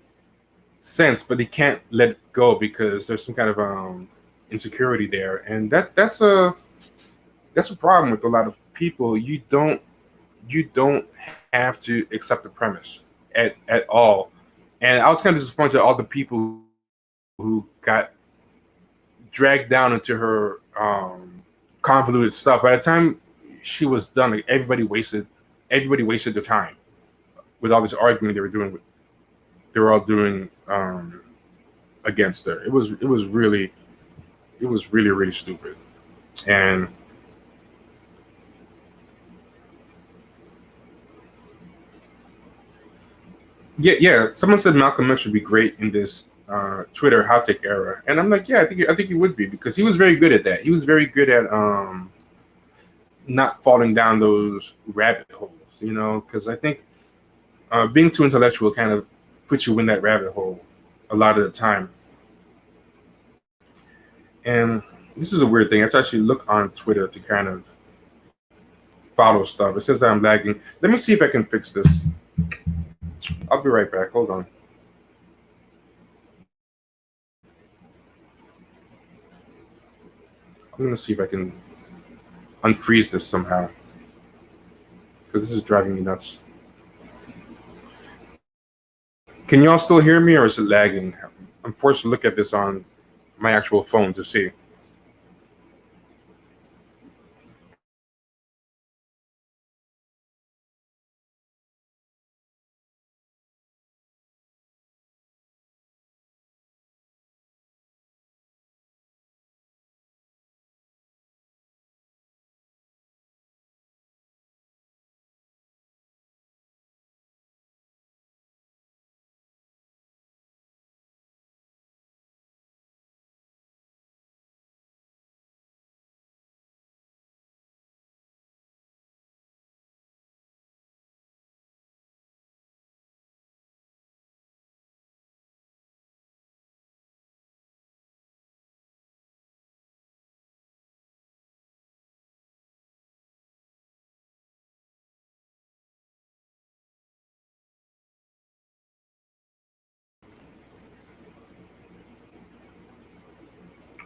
sense, but they can't let it go because there's some kind of insecurity there, and that's a problem with a lot of people. You don't have to accept the premise at all. And I was kind of disappointed at all the people who got dragged down into her convoluted stuff. By the time she was done, like everybody wasted their time with all this arguing they were doing. They were all doing against her. It was really really stupid. And yeah. Someone said Malcolm X would be great in this Twitter hot take era, and I'm like, yeah, I think he would be because he was very good at that. He was very good at not falling down those rabbit holes, because I think being too intellectual kind of puts you in that rabbit hole a lot of the time. And this is a weird thing. I have to actually look on Twitter to kind of follow stuff. It says that I'm lagging. Let me see if I can fix this. I'll be right back. Hold on. I'm gonna see if I can unfreeze this somehow because this is driving me nuts. Can y'all still hear me, or is it lagging? I'm forced to look at this on my actual phone to see.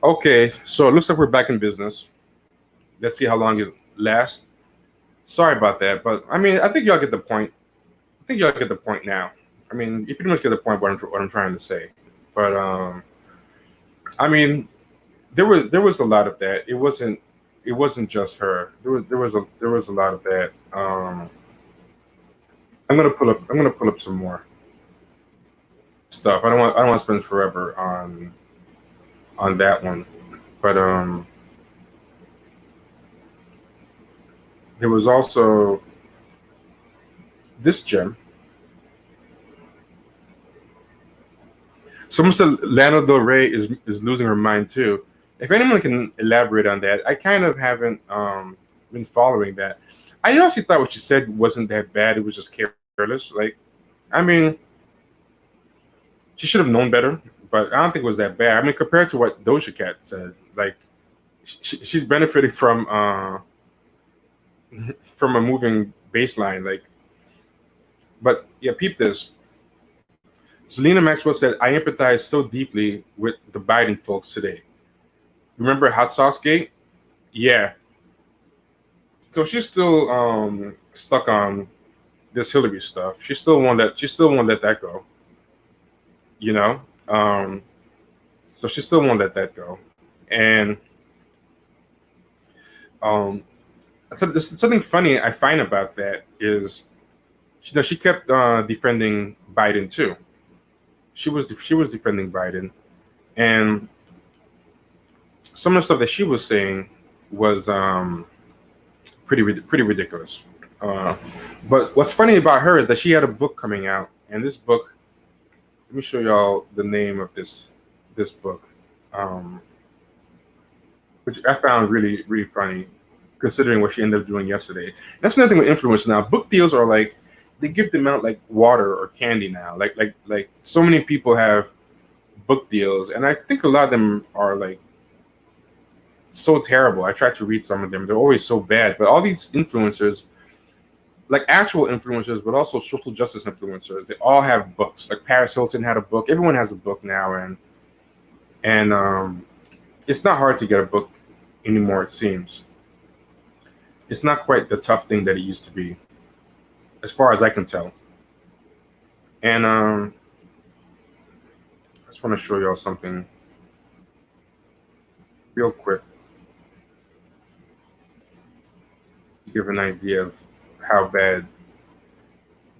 Okay, so it looks like we're back in business. Let's see how long it lasts. Sorry about that, but I mean, I think y'all get the point. I think y'all get the point now. I mean, you pretty much get the point what I'm trying to say. But I mean, there was a lot of that. It wasn't just her. There was a lot of that. I'm gonna pull up some more stuff. I don't want to spend forever on that one. But there was also this gem. Someone said Lana Del Rey is losing her mind too. If anyone can elaborate on that, I kind of haven't been following that. I honestly thought what she said wasn't that bad. It was just careless. Like, I mean, she should have known better, but I don't think it was that bad. I mean, compared to what Doja Cat said, like, she's benefiting from a moving baseline. Like, but yeah, peep this. Selena Maxwell said, "I empathize so deeply with the Biden folks today. Remember Hot Sauce Gate? Yeah. So she's still stuck on this Hillary stuff. She still won't let that go. You know. Um, so she still won't let that go. And um, something funny I find about that is, she kept defending Biden too. She was defending Biden, and some of the stuff that she was saying was pretty ridiculous. Uh, but what's funny about her is that she had a book coming out, and this book. Let me show y'all the name of this book, um, which I found really really funny, considering what she ended up doing yesterday. That's another thing with influencers now. Book deals are like they give them out like water or candy now. Like so many people have book deals, and I think a lot of them are like so terrible. I tried to read some of them; they're always so bad. But all these influencers, like actual influencers, but also social justice influencers. They all have books. Like Paris Hilton had a book. Everyone has a book now, and it's not hard to get a book anymore. It seems it's not quite the tough thing that it used to be, as far as I can tell. And I just want to show y'all something real quick to give an idea of how bad,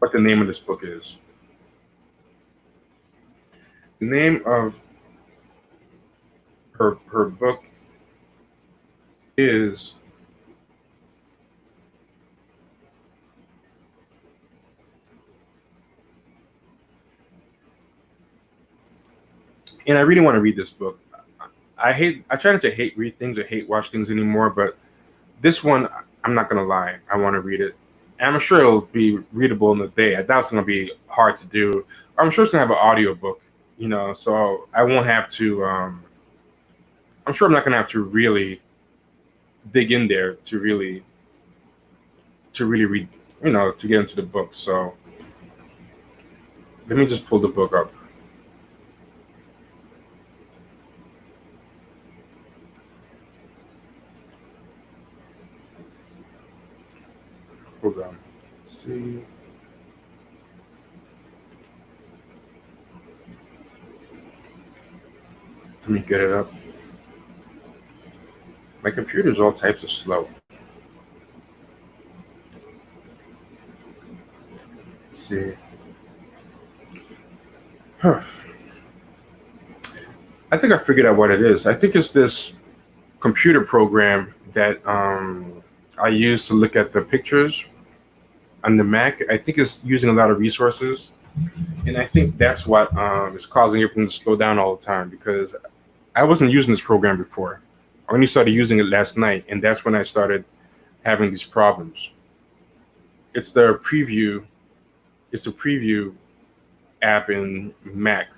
what the name of this book is. The name of her book is and I really want to read this book. I try not to hate read things or hate watch things anymore, but this one, I'm not gonna lie, I want to read it. And I'm sure it'll be readable in a day. I doubt it's gonna be hard to do. I'm sure it's gonna have an audio book, so I won't have to. I'm sure I'm not gonna have to really dig in there to really read, to get into the book. So let me just pull the book up. Hold on. Let's see. Let me get it up. My computer's all types of slow. Let's see. Huh. I think I figured out what it is. I think it's this computer program that I use to look at the pictures on the Mac. I think it's using a lot of resources, and I think that's what is causing everything to slow down all the time, because I wasn't using this program before. I only started using it last night, and that's when I started having these problems. It's the preview. It's a preview app in Mac.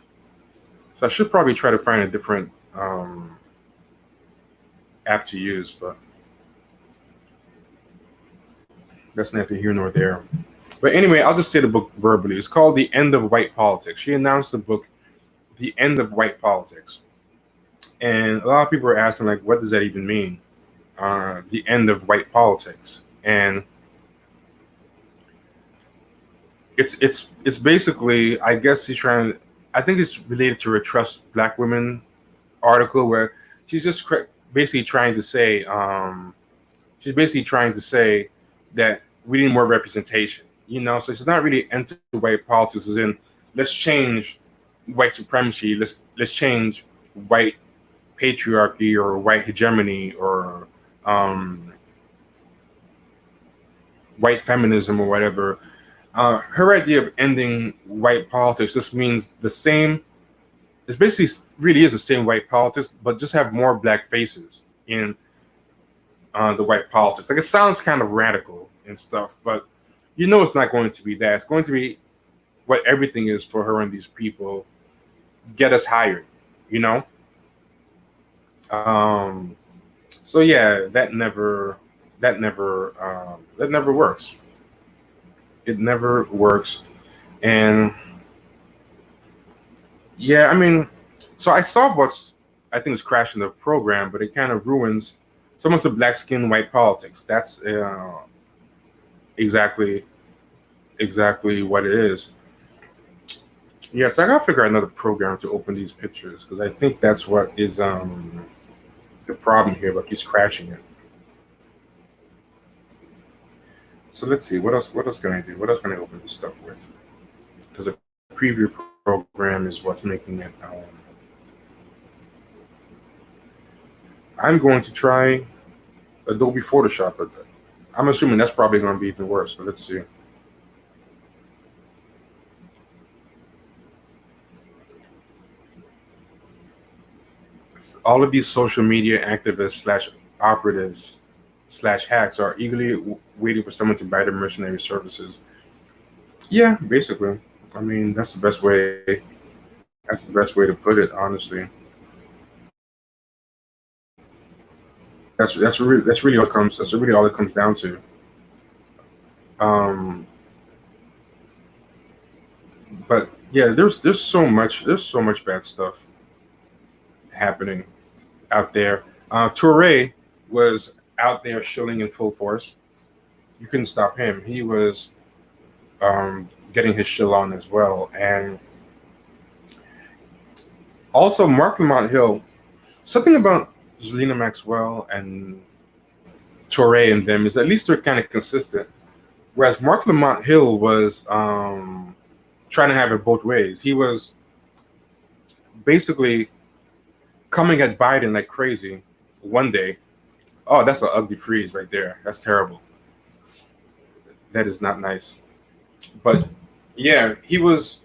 So I should probably try to find a different app to use, but that's neither here nor there. But anyway, I'll just say the book verbally. It's called The End of White Politics. She announced the book, The End of White Politics. And a lot of people are asking, like, what does that even mean? The end of white politics. And it's basically, I guess I think it's related to her Trust Black Women article, where she's just basically trying to say, that we need more representation, so it's not really into white politics as in, let's change white supremacy, let's change white patriarchy or white hegemony or white feminism or whatever. Her idea of ending white politics just means the same. It's basically really is the same white politics, but just have more black faces in the white politics. Like, it sounds kind of radical and stuff, but it's not going to be that. It's going to be what everything is for her and these people. Get us hired, So yeah, that never works. It never works. And yeah, I mean, so I saw what's, I think, is crashing the program, but it kind of ruins. Someone said black skin, white politics. That's exactly what it is. Yes, I gotta figure out another program to open these pictures, because I think that's what is the problem here, but he's crashing it. So let's see, what else can I do? What else can I open this stuff with? Because a preview program is what's making it. I'm going to try Adobe Photoshop, but I'm assuming that's probably going to be even worse, but let's see. All of these social media activists / operatives / hacks are eagerly waiting for someone to buy their mercenary services. Yeah, basically. I mean, that's the best way. That's the best way to put it, honestly. That's really all it comes. That's really all it comes down to. Um, but yeah, there's so much bad stuff happening out there. Toure was out there shilling in full force. You couldn't stop him. He was getting his shill on as well, and also Mark Lamont Hill. Something about Zelina Maxwell and Toure and them is at least they're kind of consistent. Whereas Mark Lamont Hill was trying to have it both ways. He was basically coming at Biden like crazy one day. Oh, that's an ugly freeze right there. That's terrible. That is not nice. But yeah, he was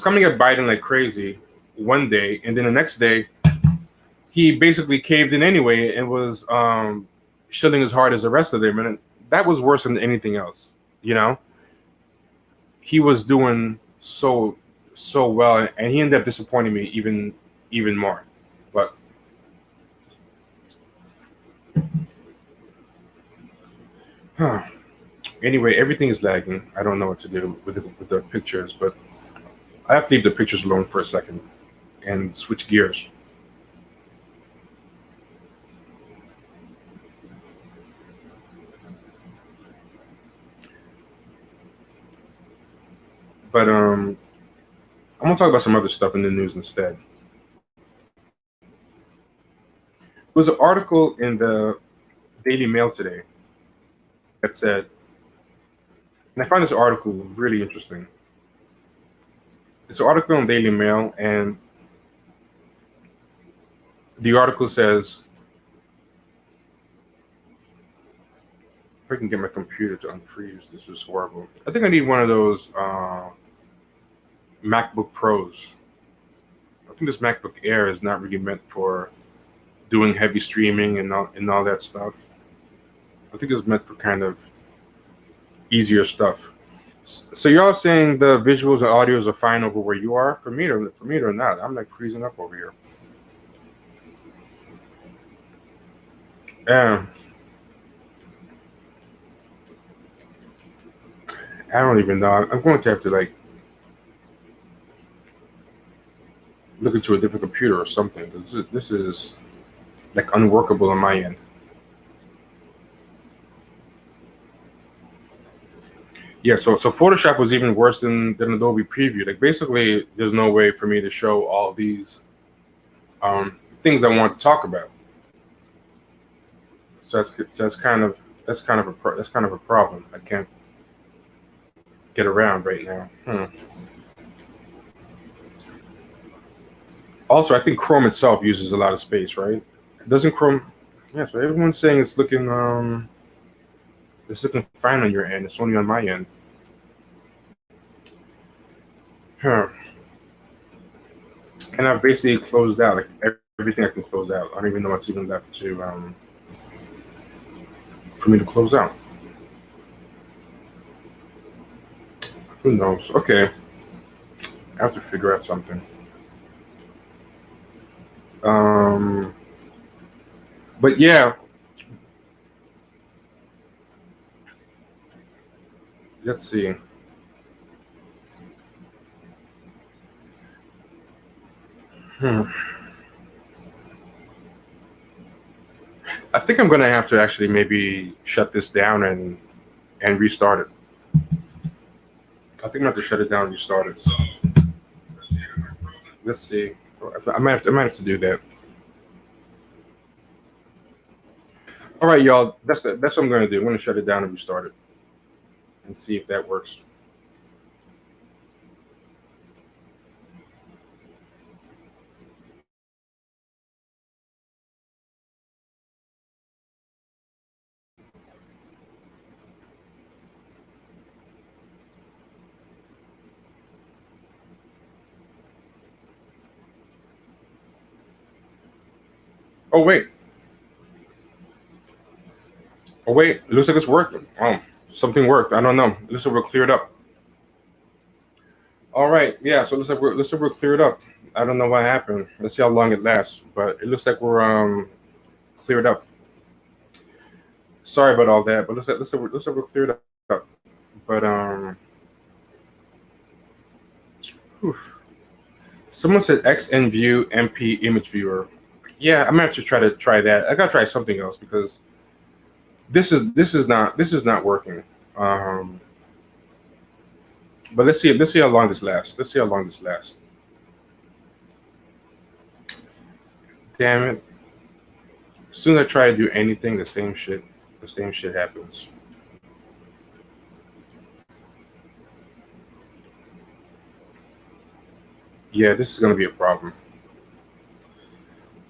coming at Biden like crazy one day, and then the next day he basically caved in anyway and was shilling as hard as the rest of them, and that was worse than anything else. You know, he was doing so well, and he ended up disappointing me even more. But huh. Anyway, everything is lagging. I don't know what to do with the pictures, but I have to leave the pictures alone for a second and switch gears. But I'm gonna talk about some other stuff in the news instead. There was an article in the Daily Mail today that said, and I find this article really interesting. It's an article in Daily Mail, and the article says, if I can get my computer to unfreeze, this is horrible. I think I need one of those MacBook Pros. I think this MacBook Air is not really meant for doing heavy streaming and all that stuff. I think it's meant for kind of easier stuff. So y'all saying the visuals and audios are fine over where you are? For me, they're not. I'm like freezing up over here. Yeah, I don't even know. I'm going to have to like look into a different computer or something because this is like unworkable on my end. Yeah, so Photoshop was even worse than Adobe Preview. Like basically, there's no way for me to show all these things I want to talk about. So that's kind of a problem. I can't get around right now. Also, I think Chrome itself uses a lot of space, right? Doesn't Chrome? Yeah. So everyone's saying it's looking fine on your end. It's only on my end. Huh. And I've basically closed out like everything I can close out. I don't even know what's even left to for me to close out. Who knows? Okay, I have to figure out something. Um, but yeah, let's see. Hmm. I think I'm gonna have to actually maybe shut this down and restart it. I think I'm gonna have to shut it down and restart it. So let's see. I might have to do that. All right, y'all. That's what I'm gonna do. I'm gonna shut it down and restart it and see if that works. Oh wait. Oh wait. It looks like it's working. Oh, something worked. I don't know. It looks like we're cleared up. All right. Yeah. So it looks like we're cleared up. I don't know what happened. Let's see how long it lasts. But it looks like we're cleared up. Sorry about all that, but looks like we're cleared up. But someone said XNView MP image viewer. Yeah, I'm gonna have to try that. I gotta try something else because this is not working. Um, but let's see how long this lasts. Let's see how long this lasts. Damn it! As soon as I try to do anything, the same shit happens. Yeah, this is gonna be a problem.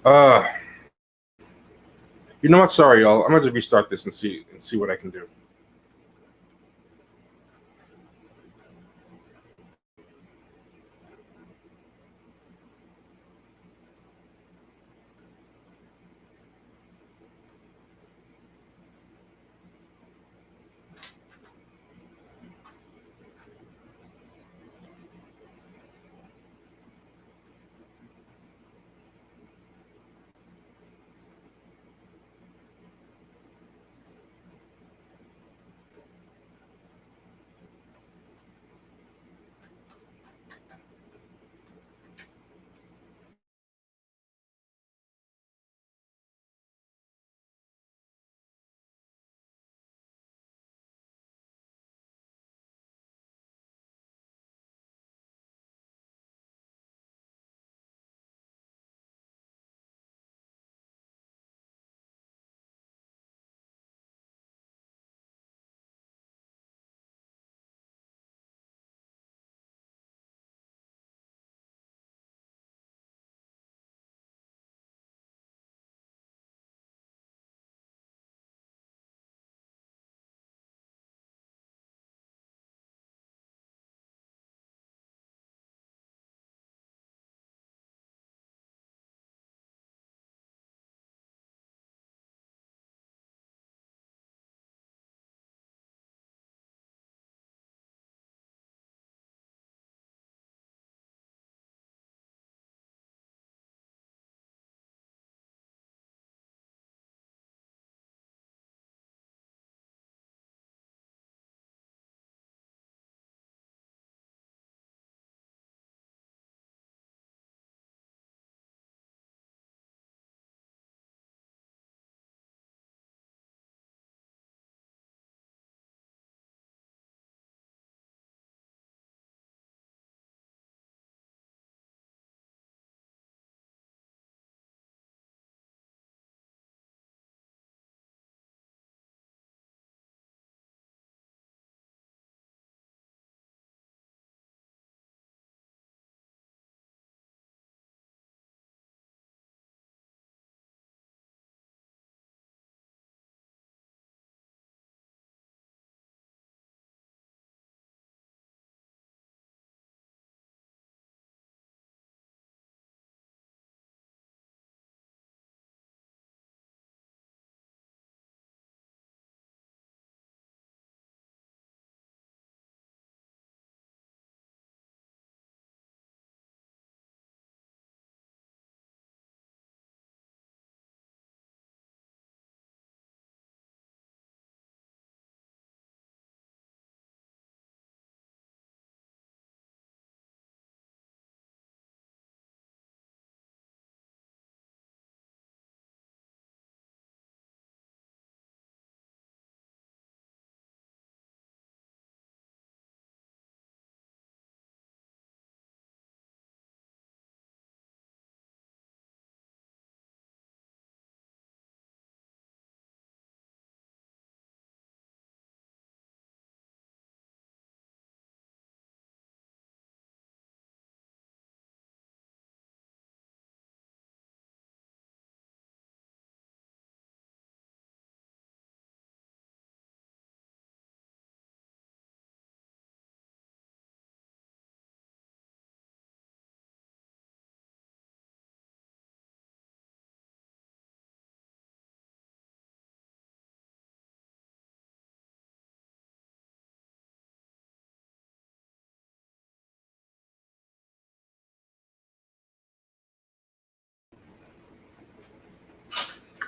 Uh, you know what? Sorry, y'all. I'm gonna just restart this and see what I can do.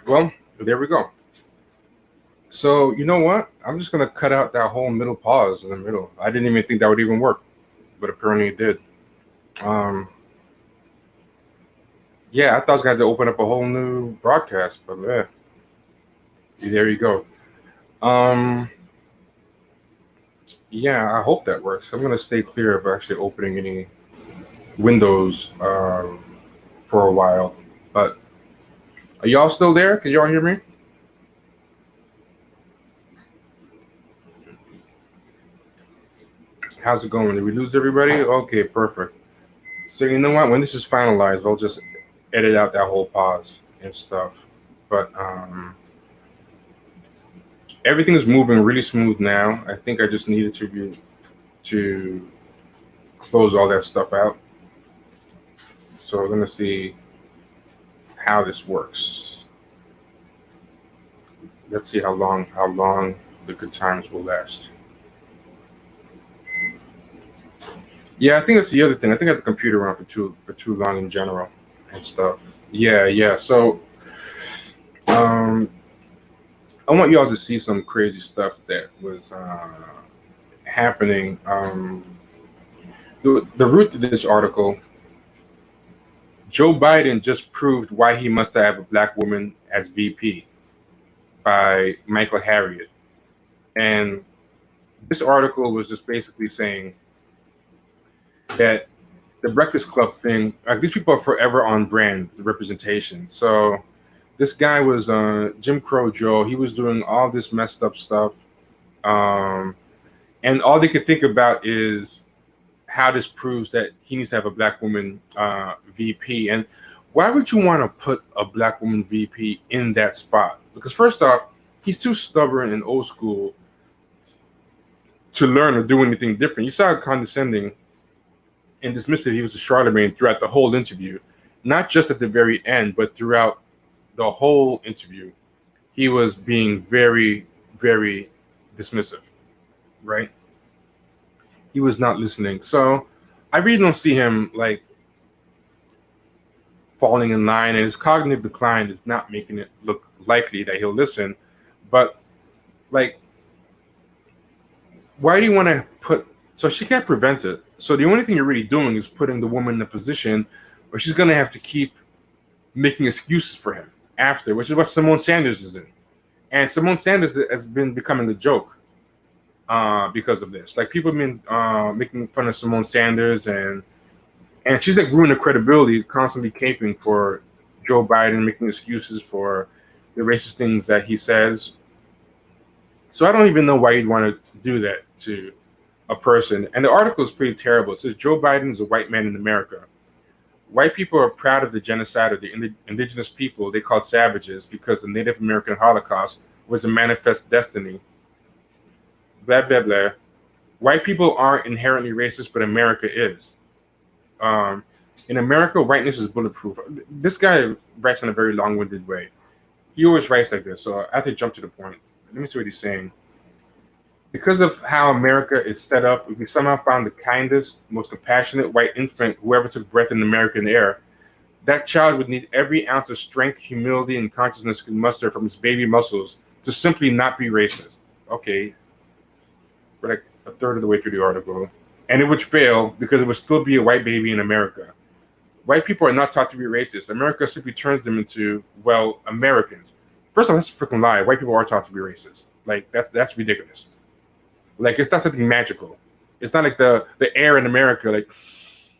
Well, there we go. So you know what? I'm just gonna cut out that whole middle pause in the middle. I didn't even think that would even work, but apparently it did. Um, yeah, I thought I was gonna have to open up a whole new broadcast, but yeah, there you go. Um, yeah, I hope that works. I'm gonna stay clear of actually opening any windows for a while. But are y'all still there? Can y'all hear me? How's it going? Did we lose everybody? Okay, perfect. So you know what? When this is finalized, I'll just edit out that whole pause and stuff. But everything is moving really smooth now. I think I just needed to close all that stuff out. So we're gonna see how this works. Let's see how long the good times will last. Yeah, I think that's the other thing. I think I had the computer on for too long in general and stuff. Yeah, yeah. So um, I want y'all to see some crazy stuff that was happening. The root to this article: Joe Biden just proved why he must have a black woman as VP by Michael Harriot, and this article was just basically saying that the Breakfast Club thing, like these people are forever on brand, the representation. So this guy was Jim Crow Joe. He was doing all this messed up stuff. Um, and all they could think about is how this proves that he needs to have a black woman VP. And why would you want to put a black woman VP in that spot? Because first off, he's too stubborn and old school to learn or do anything different. You saw how condescending and dismissive he was to Charlemagne throughout the whole interview, not just at the very end, but throughout the whole interview. He was being very, very dismissive, right? He was not listening. So I really don't see him like falling in line, and his cognitive decline is not making it look likely that he'll listen. But like, why do you want to put? So she can't prevent it. So the only thing you're really doing is putting the woman in a position where she's going to have to keep making excuses for him after, which is what Simone Sanders is in. And Simone Sanders has been becoming the joke because of this. Like people have been making fun of Simone Sanders, and she's like ruining her credibility, constantly caping for Joe Biden, making excuses for the racist things that he says. So I don't even know why you'd want to do that to a person. And the article is pretty terrible. It says Joe Biden is a white man in America. White people are proud of the genocide of the indigenous people they call savages because the Native American Holocaust was a manifest destiny. Blah, blah, blah. White people aren't inherently racist, but America is. In America, whiteness is bulletproof. This guy writes in a very long-winded way. He always writes like this, so I have to jump to the point. Let me see what he's saying. Because of how America is set up, if we somehow found the kindest, most compassionate white infant who ever took breath in American air, that child would need every ounce of strength, humility, and consciousness could muster from his baby muscles to simply not be racist. Okay, we're like a third of the way through the article. And it would fail because it would still be a white baby in America. White people are not taught to be racist. America simply turns them into, well, Americans. First of all, that's a freaking lie. White people are taught to be racist. Like, that's ridiculous. Like, it's not something magical. It's not like the air in America. Like,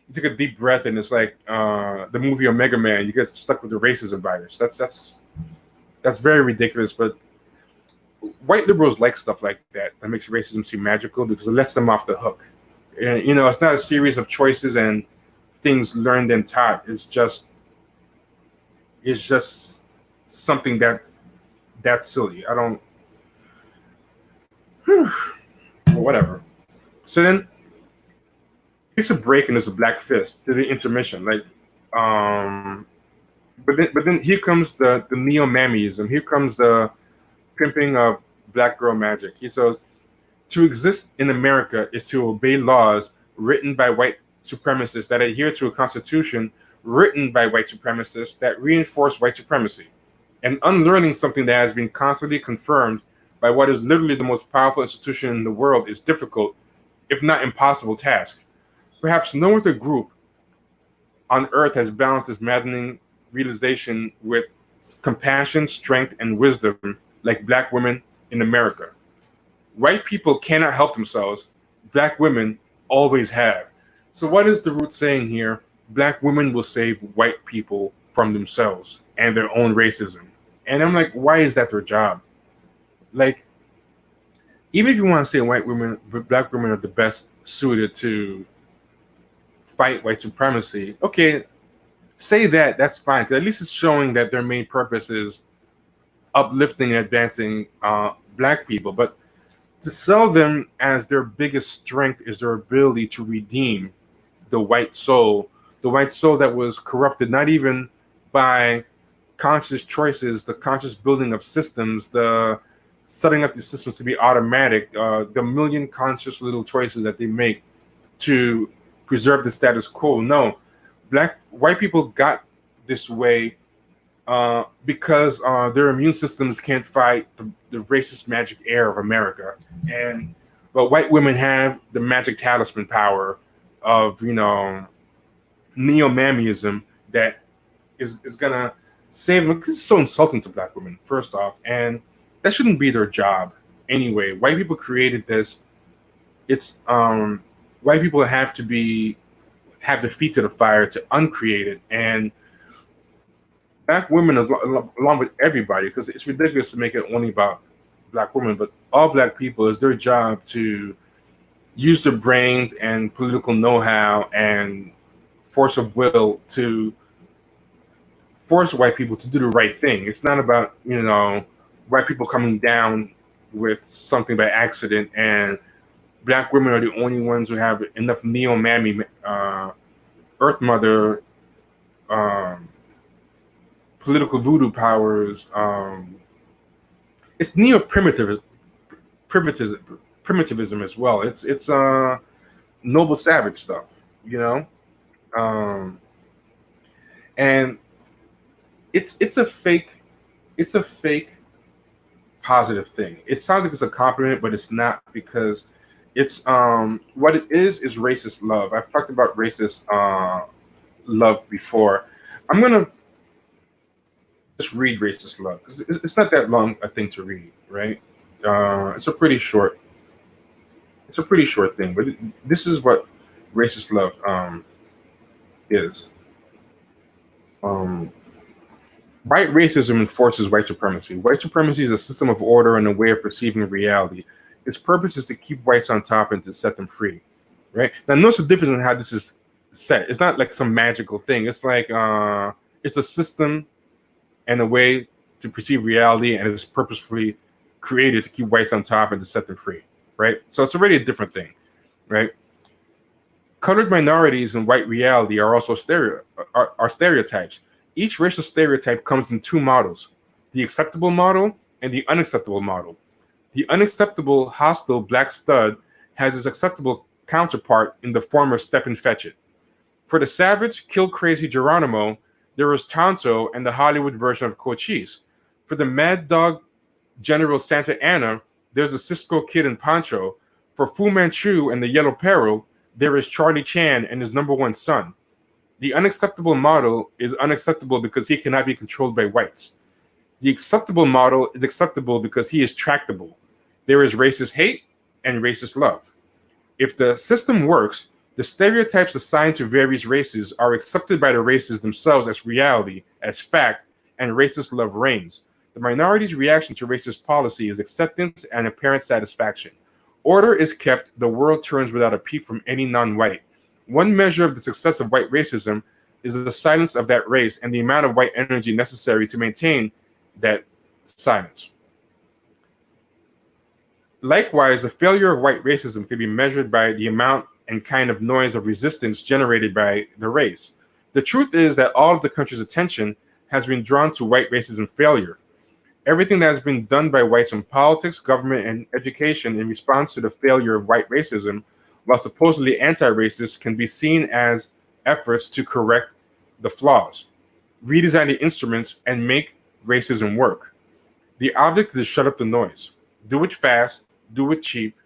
you take a deep breath and it's like the movie Omega Man. You get stuck with the racism virus. That's very ridiculous. But white liberals like stuff like that makes racism seem magical because it lets them off the hook. And, you know, it's not a series of choices and things learned and taught. It's just something that's silly. I don't. Well, whatever. So then it's a break and there's a black fist to the intermission. Like, but then here comes the neo mammyism. Here comes the pimping of black girl magic. He says, to exist in America is to obey laws written by white supremacists that adhere to a constitution written by white supremacists that reinforce white supremacy, and unlearning something that has been constantly confirmed by what is literally the most powerful institution in the world is difficult, if not impossible task. Perhaps no other group on earth has balanced this maddening realization with compassion, strength, and wisdom like Black women in America. White people cannot help themselves. Black women always have. So what is the root saying here? Black women will save white people from themselves and their own racism. And I'm like, why is that their job? Like, even if you want to say white women, Black women are the best suited to fight white supremacy, okay, say that, that's fine. Because at least it's showing that their main purpose is uplifting and advancing Black people. But to sell them as their biggest strength is their ability to redeem the white soul that was corrupted, not even by conscious choices, the conscious building of systems, the setting up the systems to be automatic, the million conscious little choices that they make to preserve the status quo. No, white people got this way because their immune systems can't fight the racist magic air of America. But white women have the magic talisman power of, neo-mammyism that is gonna save them. This is so insulting to Black women, first off, and that shouldn't be their job anyway. White people created this. It's white people have their feet to the fire to uncreate it, and Black women, along with everybody, because it's ridiculous to make it only about Black women, but all Black people, is their job to use their brains and political know-how and force of will to force white people to do the right thing. It's not about, white people coming down with something by accident, and Black women are the only ones who have enough neo-mammy, Earth Mother, political voodoo powers. It's primitivism as well. It's noble savage stuff, and it's a fake positive thing. It sounds like it's a compliment, but it's not, because it's what it is racist love. I've talked about racist love before. I'm gonna just read racist love because it's not that long a thing to read, right? It's a pretty short thing, but this is what racist love is. White racism enforces white supremacy. White supremacy is a system of order and a way of perceiving reality. Its purpose is to keep whites on top and to set them free, right? Now, notice the difference in how this is set. It's not like some magical thing. It's like it's a system and a way to perceive reality, and it's purposefully created to keep whites on top and to set them free, right? So it's already a different thing, right? Colored minorities in white reality are also stereotypes. Each racial stereotype comes in two models: the acceptable model and the unacceptable model. The unacceptable, hostile Black stud has its acceptable counterpart in the form of Step and Fetch It. For the savage, kill crazy Geronimo, there is Tonto and the Hollywood version of Cochise. For the mad dog General Santa Anna, there's the Cisco Kid and Pancho. For Fu Manchu and the Yellow Peril, there is Charlie Chan and his number one son. The unacceptable model is unacceptable because he cannot be controlled by whites. The acceptable model is acceptable because he is tractable. There is racist hate and racist love. If the system works, the stereotypes assigned to various races are accepted by the races themselves as reality, as fact, and racist love reigns. The minority's reaction to racist policy is acceptance and apparent satisfaction. Order is kept, the world turns without a peep from any non-white. One measure of the success of white racism is the silence of that race and the amount of white energy necessary to maintain that silence. Likewise, the failure of white racism can be measured by the amount and kind of noise of resistance generated by the race. The truth is that all of the country's attention has been drawn to white racism failure. Everything that has been done by whites in politics, government, and education in response to the failure of white racism, while supposedly anti-racist, can be seen as efforts to correct the flaws, redesign the instruments, and make racism work. The object is to shut up the noise. do it fast, do it cheap.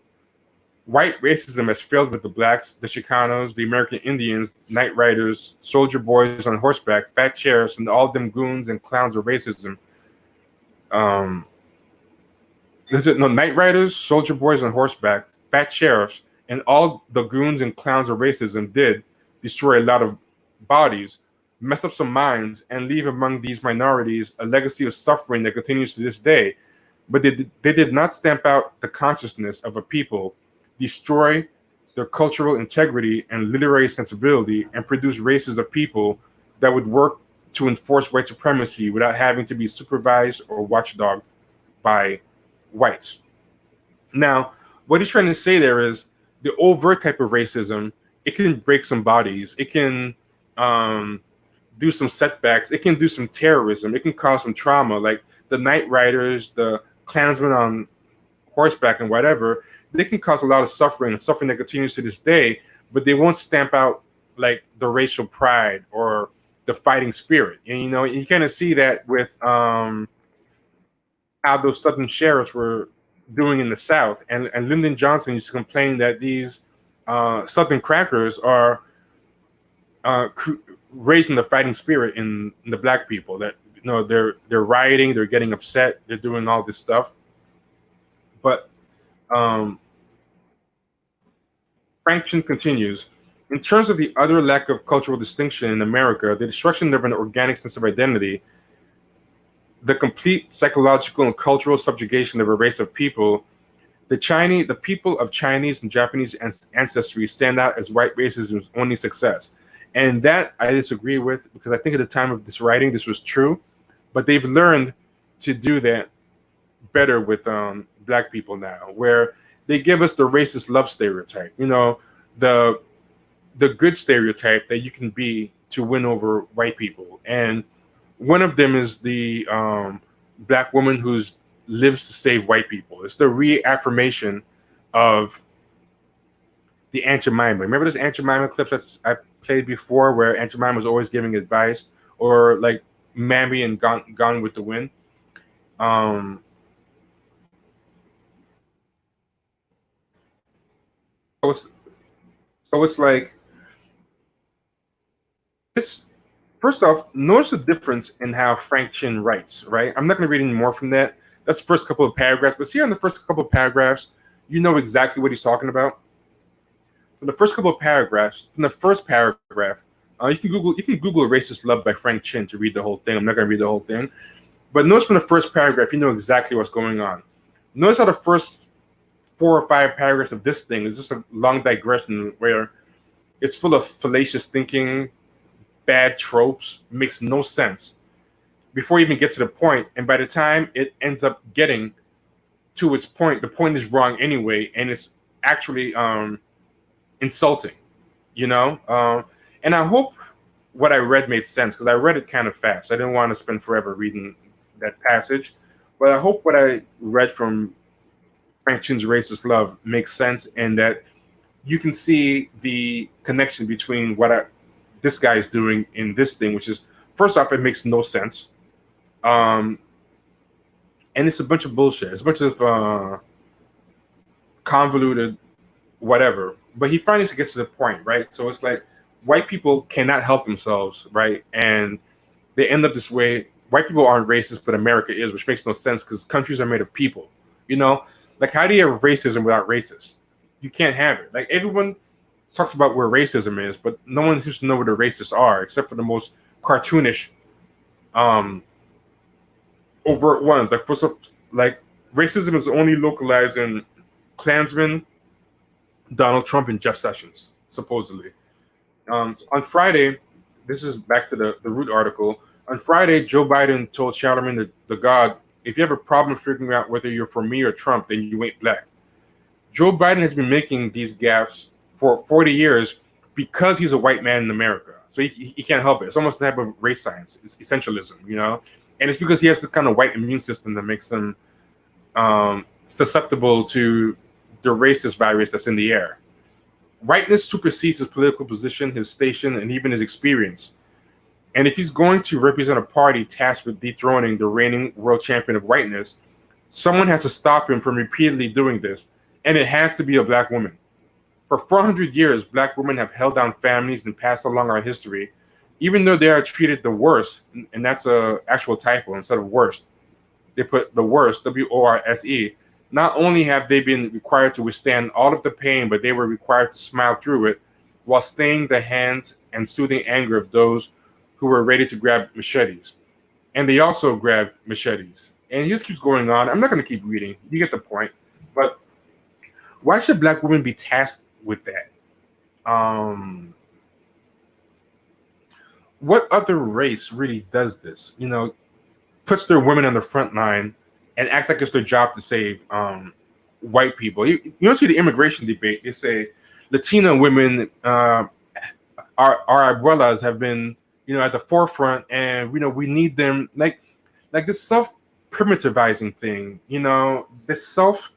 White racism has failed with the blacks, the Chicanos, the American Indians, night riders, soldier boys on horseback, fat sheriffs, and all them goons and clowns of racism. Um, is it no night riders, soldier boys on horseback, fat sheriffs, and all the goons and clowns of racism did destroy a lot of bodies, mess up some minds, and leave among these minorities a legacy of suffering that continues to this day. But they did not stamp out the consciousness of a people, destroy their cultural integrity and literary sensibility, and produce races of people that would work to enforce white supremacy without having to be supervised or watchdogged by whites. Now, what he's trying to say there is the overt type of racism, it can break some bodies, it can do some setbacks, it can do some terrorism, it can cause some trauma, like the night riders, the Klansmen on horseback and whatever, they can cause a lot of suffering and suffering that continues to this day, but they won't stamp out like the racial pride or the fighting spirit. And you know, you kind of see that with how those Southern sheriffs were doing in the South. And Lyndon Johnson used to complain that these Southern crackers are raising the fighting spirit in the black people. That you know they're rioting, they're getting upset, they're doing all this stuff. But Frank Chin continues. In terms of the other lack of cultural distinction in America, the destruction of an organic sense of identity, the complete psychological and cultural subjugation of a race of people, the people of Chinese and Japanese ancestry stand out as white racism's only success. And that I disagree with, because I think at the time of this writing, this was true, but they've learned to do that better with black people now, where they give us the racist love stereotype, you know, the good stereotype that you can be to win over white people. And one of them is the black woman who lives to save white people. It's the reaffirmation of the Aunt Jemima. Remember those Aunt Jemima clips that I played before, where Aunt Jemima was always giving advice, or like Mammy and Gone with the Wind. So it's like this. First off, notice the difference in how Frank Chin writes, right? I'm not going to read any more from that. That's the first couple of paragraphs. But see, in the first couple of paragraphs, you know exactly what he's talking about. From the first couple of paragraphs, from the first paragraph, you can Google "Racist Love" by Frank Chin to read the whole thing. I'm not going to read the whole thing. But notice from the first paragraph, you know exactly what's going on. Notice how the first 4 or 5 paragraphs of this thing is just a long digression where it's full of fallacious thinking, bad tropes, makes no sense before you even get to the point. And by the time it ends up getting to its point, the point is wrong anyway, and it's actually insulting, you know? And I hope what I read made sense, because I read it kind of fast. I didn't want to spend forever reading that passage, but I hope what I read from Frank Chin's Racist Love makes sense, and that you can see the connection between what this guy is doing in this thing, which is, first off, it makes no sense. And it's a bunch of bullshit. It's a bunch of convoluted whatever. But he finally gets to the point, right? So it's like white people cannot help themselves, right? And they end up this way. White people aren't racist, but America is, which makes no sense because countries are made of people, you know? Like, how do you have racism without racist? You can't have it. Like, everyone talks about where racism is, but no one seems to know where the racists are, except for the most cartoonish, overt ones. Like, first of, like, racism is only localized in Klansmen, Donald Trump, and Jeff Sessions, supposedly. On Friday, this is back to the Root article. On Friday, Joe Biden told Charlemagne the God, if you have a problem figuring out whether you're for me or Trump, then you ain't black. Joe Biden has been making these gaffes for 40 years because he's a white man in America. So he can't help it. It's almost a type of race science. It's essentialism, you know? And it's because he has this kind of white immune system that makes him susceptible to the racist virus that's in the air. Whiteness supersedes his political position, his station, and even his experience. And if he's going to represent a party tasked with dethroning the reigning world champion of whiteness, Someone has to stop him from repeatedly doing this, and it has to be a black woman. For 400 years, black women have held down families and passed along our history, even though they are treated the worst, and that's a actual typo instead of worst. They put the worst, WORSE. Not only have they been required to withstand all of the pain, but they were required to smile through it while staying the hands and soothing anger of those who were ready to grab machetes. And they also grabbed machetes. And he just keeps going on. I'm not going to keep reading. You get the point. But why should black women be tasked with that? What other race really does this? Puts their women on the front line and acts like it's their job to save white people. You don't see the immigration debate. They say Latina women, our abuelas have been, at the forefront, and we need them. Like this self primitivizing thing. This self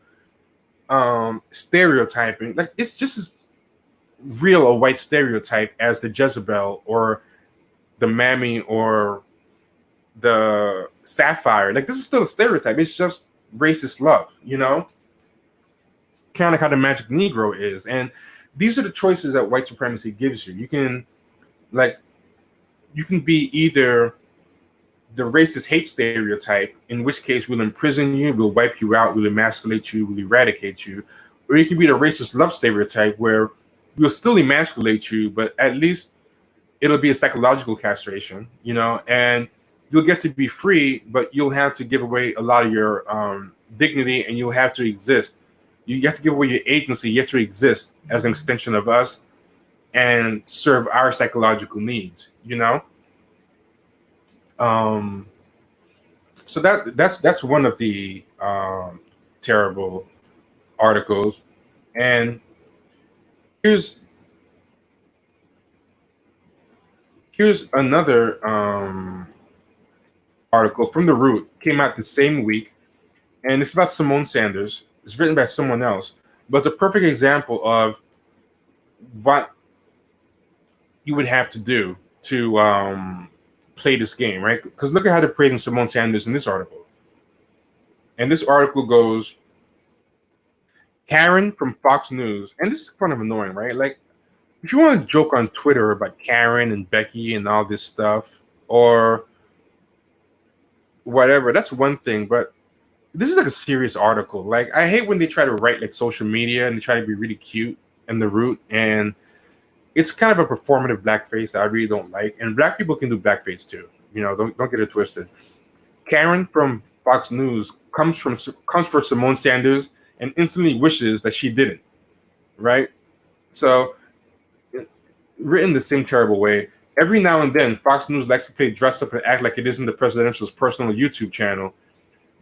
stereotyping. Like it's just as real a white stereotype as the Jezebel or the Mammy or the Sapphire. Like this is still a stereotype. It's just racist love, kind of like how the magic Negro is. And these are the choices that white supremacy gives you. You can be either the racist hate stereotype, in which case we'll imprison you, we'll wipe you out, we'll emasculate you, we'll eradicate you, or you can be the racist love stereotype where we'll still emasculate you, but at least it'll be a psychological castration, and you'll get to be free, but you'll have to give away a lot of your dignity, and you'll have to exist. You have to give away your agency. You have to exist as an extension of us and serve our psychological needs, So that's one of the terrible articles. And here's another article from The Root, came out the same week, and it's about Simone Sanders. It's written by someone else, but it's a perfect example of what you would have to do to play this game, right? Because look at how they're praising Simone Sanders in this article. And this article goes, Karen from Fox News, and this is kind of annoying, right? Like, if you want to joke on Twitter about Karen and Becky and all this stuff, or whatever, that's one thing, but this is like a serious article. Like, I hate when they try to write like social media and they try to be really cute in The Root, and it's kind of a performative blackface that I really don't like. And black people can do blackface too. Don't get it twisted. Karen from Fox News comes for Simone Sanders and instantly wishes that she didn't. Right? So, written the same terrible way. Every now and then, Fox News likes to play dress up and act like it isn't the presidential's personal YouTube channel.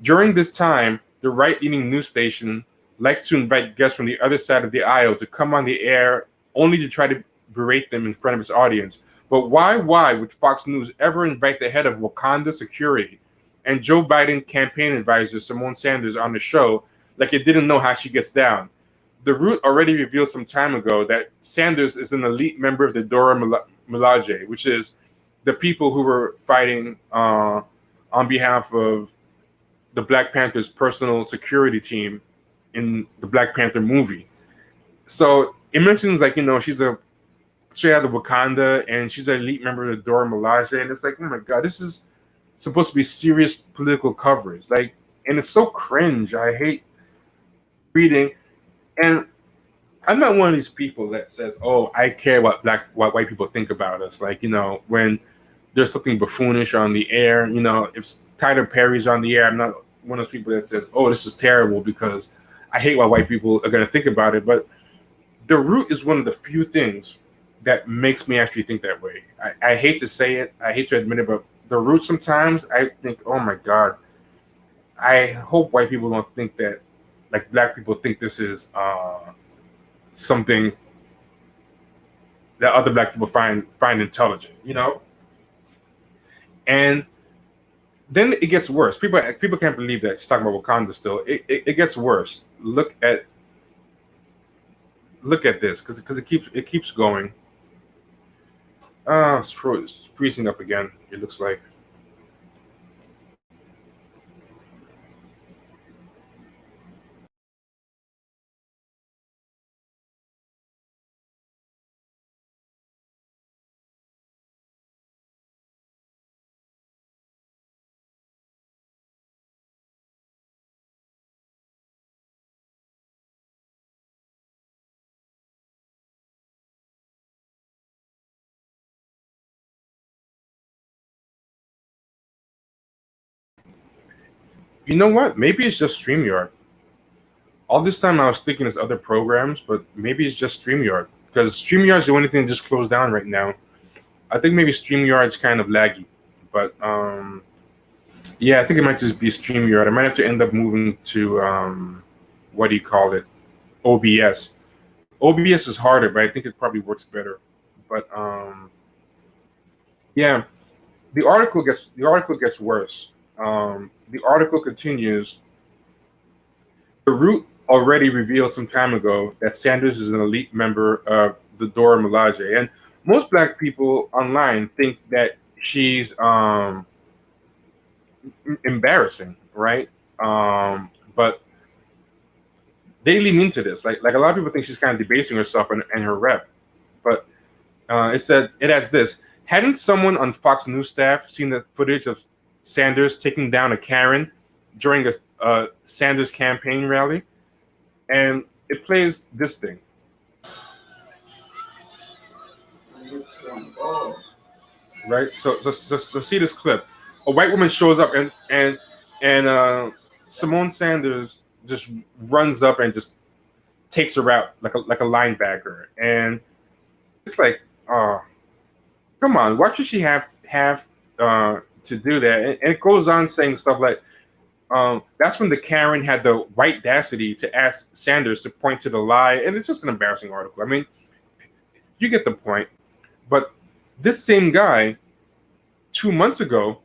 During this time, the right-leaning news station likes to invite guests from the other side of the aisle to come on the air only to try to berate them in front of its audience. But why would Fox News ever invite the head of Wakanda Security and Joe Biden campaign advisor Simone Sanders on the show like it didn't know how she gets down? The Root already revealed some time ago that Sanders is an elite member of the Dora Milaje, which is the people who were fighting on behalf of the Black Panther's personal security team in the Black Panther movie. So it mentions she had the Wakanda, and she's an elite member of the Dora Milaje, and it's like, oh my god, this is supposed to be serious political coverage. Like, and it's so cringe. I hate reading, and I'm not one of these people that says, oh, I care what white people think about us. Like, when there's something buffoonish on the air, if Tyler Perry's on the air, I'm not one of those people that says, oh, this is terrible because I hate what white people are going to think about it. But The Root is one of the few things that makes me actually think that way. I hate to say it. I hate to admit it, but The Root sometimes I think, oh my God, I hope white people don't think that, like black people think this is something that other black people find intelligent, And then it gets worse. People can't believe that she's talking about Wakanda still. It gets worse. Look at this because it keeps going. It's freezing up again. It looks like. You know what? Maybe it's just StreamYard. All this time I was thinking it's other programs, but maybe it's just StreamYard because StreamYard's the only thing that just closed down right now. I think maybe StreamYard's kind of laggy, but yeah, I think it might just be StreamYard. I might have to end up moving to what do you call it? OBS. OBS is harder, but I think it probably works better. But yeah, the article gets worse. The article continues. The Root already revealed some time ago that Sanders is an elite member of the Dora Milaje, and most Black people online think that she's embarrassing, right? But they lean into this. Like a lot of people think she's kind of debasing herself and her rep. But it adds this. Hadn't someone on Fox News staff seen the footage of Sanders taking down a Karen during a Sanders campaign rally? And it plays this thing. Right? So see this clip. A white woman shows up and Simone Sanders just runs up and just takes her out like a linebacker. And it's like, oh, come on, why should she have to do that? And it goes on saying stuff like, that's when the Karen had the white audacity to ask Sanders to point to the lie. And it's just an embarrassing article. I mean, you get the point. But this same guy, 2 months ago,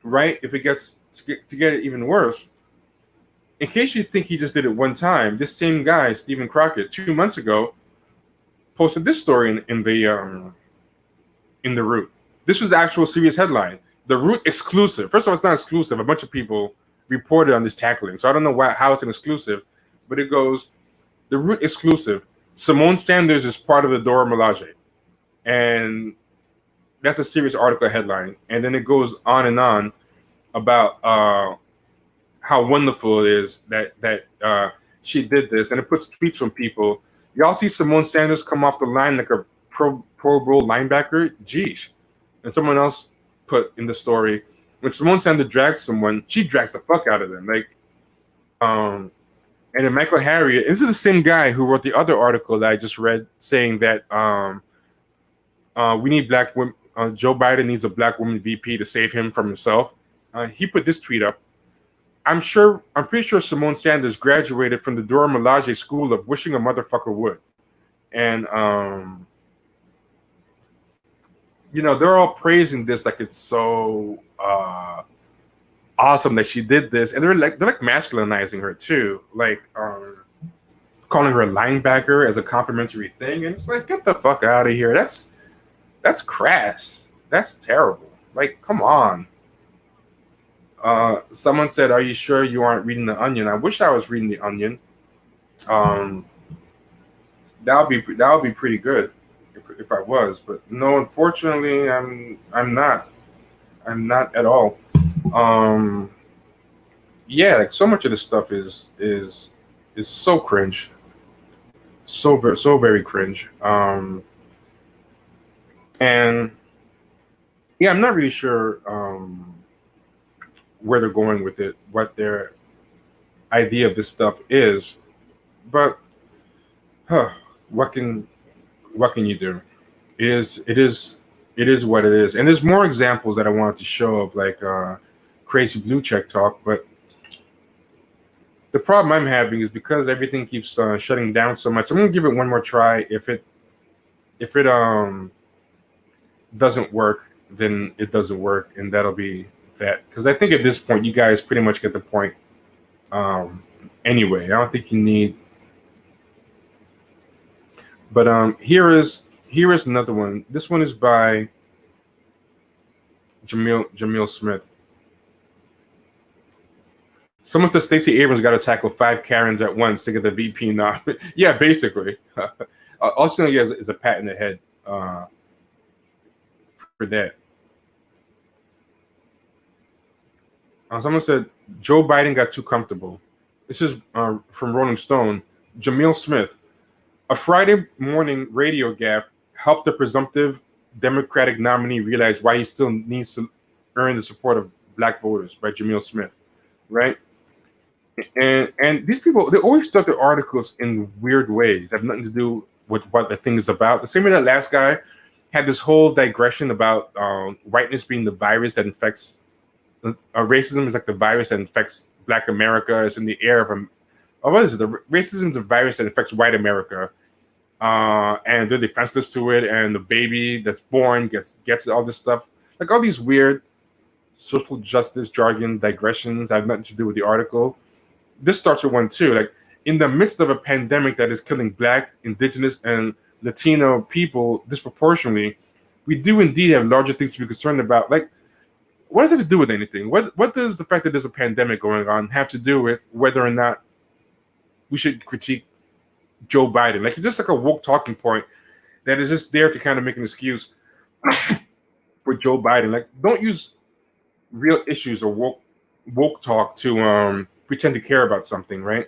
right, if it gets to get it even worse, in case you think he just did it one time, this same guy, Stephen Crockett, 2 months ago, posted this story in the Root. This was actual serious headline. The Root exclusive. First of all, it's not exclusive. A bunch of people reported on this tackling, so I don't know how it's an exclusive, but it goes, the Root exclusive. Simone Sanders is part of the Dora Milaje, and that's a serious article headline. And then it goes on and on about how wonderful it is that she did this, and it puts tweets from people. Y'all see Simone Sanders come off the line like a Pro Bowl linebacker? Geesh. And someone else put in the story, when Simone Sanders drags someone, she drags the fuck out of them. Like, and then Michael Harriet, this is the same guy who wrote the other article that I just read saying that we need Black women. Joe Biden needs a Black woman VP to save him from himself. He put this tweet up. I'm pretty sure Simone Sanders graduated from the Dora Milaje School of Wishing a Motherfucker Would. And they're all praising this like it's so awesome that she did this, and they're like masculinizing her too, like calling her a linebacker as a complimentary thing, and it's like, get the fuck out of here. That's crass. That's terrible. Like, come on. Someone said, "Are you sure you aren't reading The Onion?" I wish I was reading The Onion. That would be pretty good if I was, but no, unfortunately, I'm not. I'm not at all. Yeah, like so much of this stuff is so cringe, so very cringe. And yeah, I'm not really sure where they're going with it, what their idea of this stuff is, but what can you do? It is what it is. And there's more examples that I wanted to show of, like crazy blue check talk, but the problem I'm having is because everything keeps shutting down so much. I'm gonna give it one more try. If it doesn't work, then it doesn't work, and that'll be that. Because I think at this point you guys pretty much get the point. Anyway, I don't think you need. But here is another one. This one is by Jamil Smith. Someone said Stacey Abrams got to tackle 5 Karens at once to get the VP nod. Yeah, basically. All she knows is a pat in the head for that. Someone said Joe Biden got too comfortable. This is from Rolling Stone. Jamil Smith. A Friday morning radio gaffe helped the presumptive Democratic nominee realize why he still needs to earn the support of Black voters, by Jamil Smith. right? And these people, they always start their articles in weird ways that have nothing to do with what the thing is about. The same way that last guy had this whole digression about whiteness being the virus that infects racism is like the virus that infects Black America. It's in the air of what is it? The racism is a virus that affects white America, and they're defenseless to it. And the baby that's born gets all this stuff, like all these weird social justice jargon digressions that have nothing to do with the article. This starts with one too. Like in the midst of a pandemic that is killing Black, Indigenous, and Latino people disproportionately, we do indeed have larger things to be concerned about. Like, what does it have to do with anything? What does the fact that there's a pandemic going on have to do with whether or not we should critique Joe Biden? Like, it's just like a woke talking point that is just there to kind of make an excuse for Joe Biden. Like, don't use real issues or woke talk to pretend to care about something, right?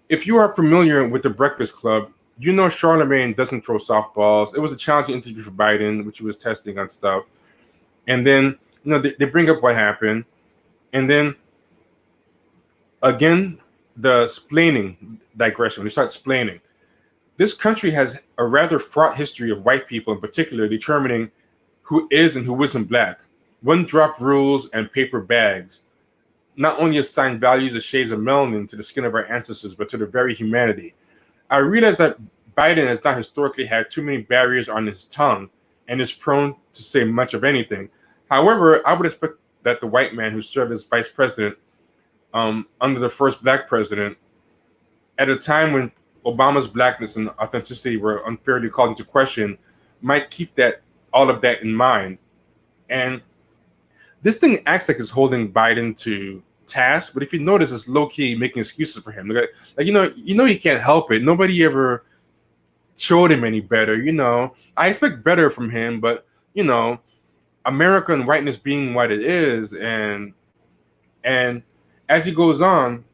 If you are familiar with the Breakfast Club, you know Charlemagne doesn't throw softballs. It was a challenging interview for Biden, which he was testing on stuff. And then, they bring up what happened. And then, again, the splaining digression. We start splaining. This country has a rather fraught history of white people in particular determining who is and who isn't Black. One-drop rules and paper bags not only assign values of shades of melanin to the skin of our ancestors, but to their very humanity. I realize that Biden has not historically had too many barriers on his tongue and is prone to say much of anything. However, I would expect that the white man who served as vice president under the first Black president, at a time when Obama's Blackness and authenticity were unfairly called into question, might keep all of that in mind. And this thing acts like it's holding Biden to task, but if you notice, it's low-key making excuses for him. Like he can't help it. Nobody ever showed him any better. I expect better from him, but America and whiteness being what it is, and as he goes on,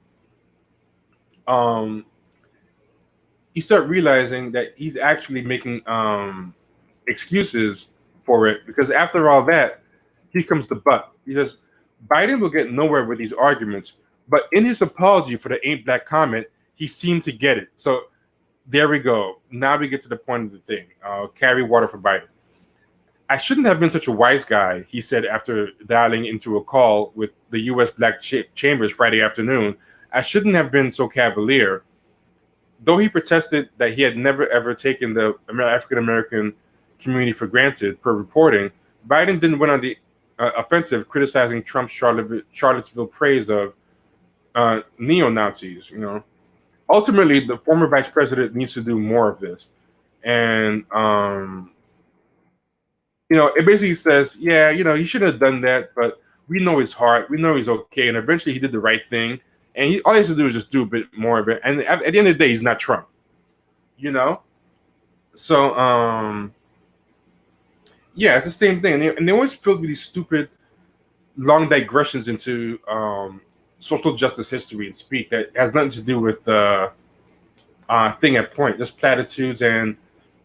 you start realizing that he's actually making excuses for it, because after all that, here comes the but. He says, Biden will get nowhere with these arguments, but in his apology for the Ain't Black comment, he seemed to get it. So there we go. Now we get to the point of the thing. Carry water for Biden. I shouldn't have been such a wise guy, he said after dialing into a call with the U.S. Black Chambers Friday afternoon. I shouldn't have been so cavalier. Though he protested that he had never ever taken the African-American community for granted, per reporting, Biden didn't went on the offensive, criticizing Trump's Charlottesville praise of neo-Nazis. Ultimately, the former vice president needs to do more of this. And it basically says, yeah, he shouldn't have done that, but we know his heart, we know he's okay, and eventually he did the right thing, and all he has to do is just do a bit more of it. And at the end of the day, he's not Trump. So yeah, it's the same thing. And they always filled with these stupid, long digressions into social justice history and speak that has nothing to do with the thing at point, just platitudes and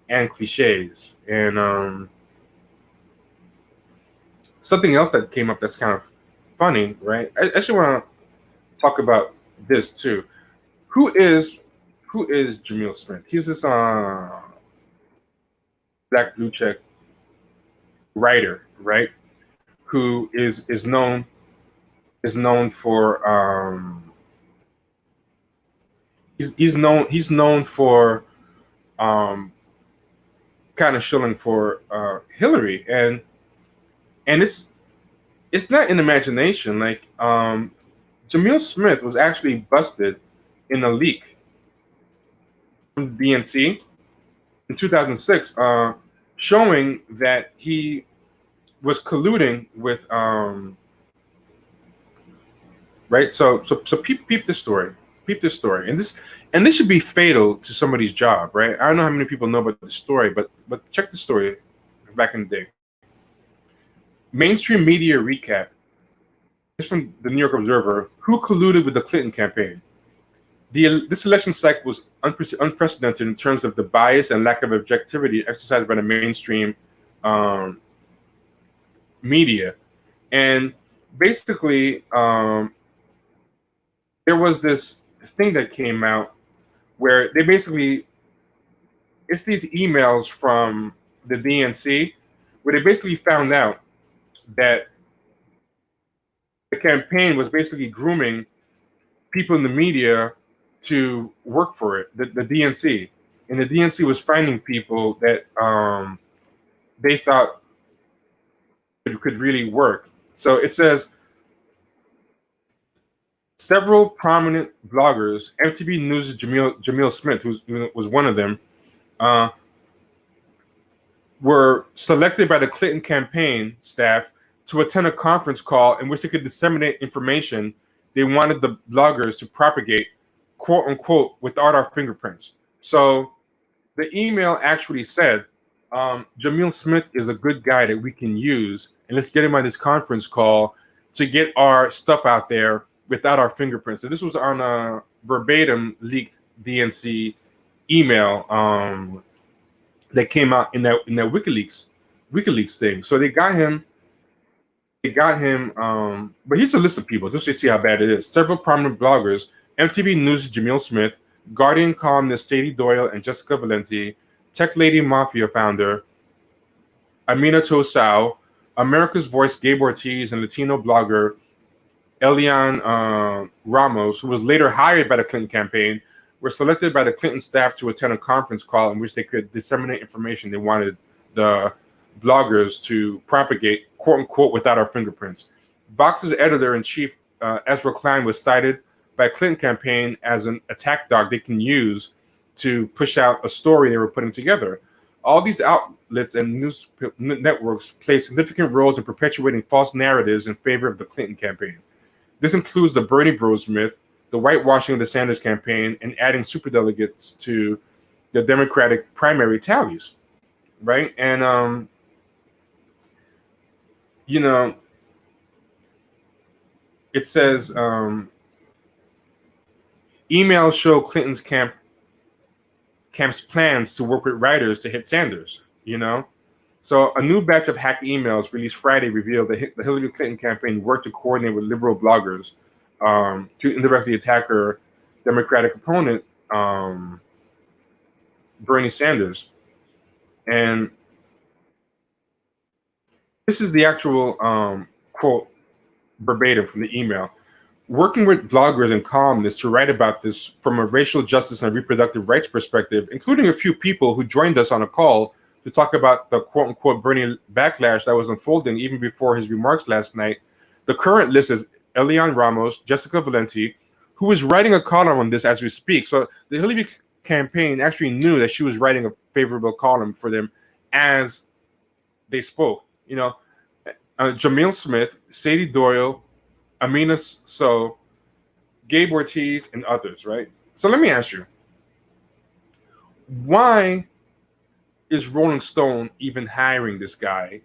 cliches. And something else that came up that's kind of funny, right? I actually want to talk about this too. Who is Jamil Smith? He's this Black blue check writer, right? Who is known for he's known for kind of shilling for Hillary, and it's not an imagination. Like Jamil Smith was actually busted in a leak from the DNC in 2006, showing that he was colluding with right. So peep this story. Peep this story, and this should be fatal to somebody's job, right? I don't know how many people know about the story, but check the story back in the day. Mainstream media recap. It's from the New York Observer. Who colluded with the Clinton campaign? This election cycle was unprecedented in terms of the bias and lack of objectivity exercised by the mainstream media. And basically, there was this thing that came out where they basically, it's these emails from the DNC where they basically found out that the campaign was basically grooming people in the media to work for it, the DNC. And the DNC was finding people that they thought could really work. So it says several prominent bloggers, MTV News' Jamil Smith, who was one of them, uh, were selected by the Clinton campaign staff to attend a conference call in which they could disseminate information they wanted the bloggers to propagate, quote unquote, without our fingerprints. So the email actually said, Jamil Smith is a good guy that we can use, and let's get him on this conference call to get our stuff out there without our fingerprints. So this was on a verbatim leaked DNC email that came out in that WikiLeaks thing. So they got him, but here's a list of people just to see how bad it is. Several prominent bloggers, MTV News' Jamil Smith, Guardian columnist Sadie Doyle and Jessica Valenti, Tech Lady Mafia founder Amina Tosau, America's Voice Gabe Ortiz, and Latino blogger Elian Ramos, who was later hired by the Clinton campaign, were selected by the Clinton staff to attend a conference call in which they could disseminate information they wanted the bloggers to propagate, quote unquote, without our fingerprints. Vox's editor-in-chief, Ezra Klein, was cited by Clinton campaign as an attack dog they can use to push out a story they were putting together. All these outlets and news networks play significant roles in perpetuating false narratives in favor of the Clinton campaign. This includes the Bernie Bros myth, the whitewashing of the Sanders campaign, and adding superdelegates to the Democratic primary tallies, right? And, it says emails show Clinton's camp's plans to work with writers to hit Sanders, So a new batch of hacked emails released Friday revealed that the Hillary Clinton campaign worked to coordinate with liberal bloggers to indirectly attack her Democratic opponent, Bernie Sanders. And this is the actual quote verbatim from the email. Working with bloggers and columnists to write about this from a racial justice and reproductive rights perspective, including a few people who joined us on a call to talk about the quote-unquote Bernie backlash that was unfolding even before his remarks last night. The current list is Elian Ramos, Jessica Valenti, who is writing a column on this as we speak. So the Hillary campaign actually knew that she was writing a favorable column for them as they spoke. Jamil Smith, Sadie Doyle, Amina So, Gabe Ortiz, and others, right? So let me ask you, why is Rolling Stone even hiring this guy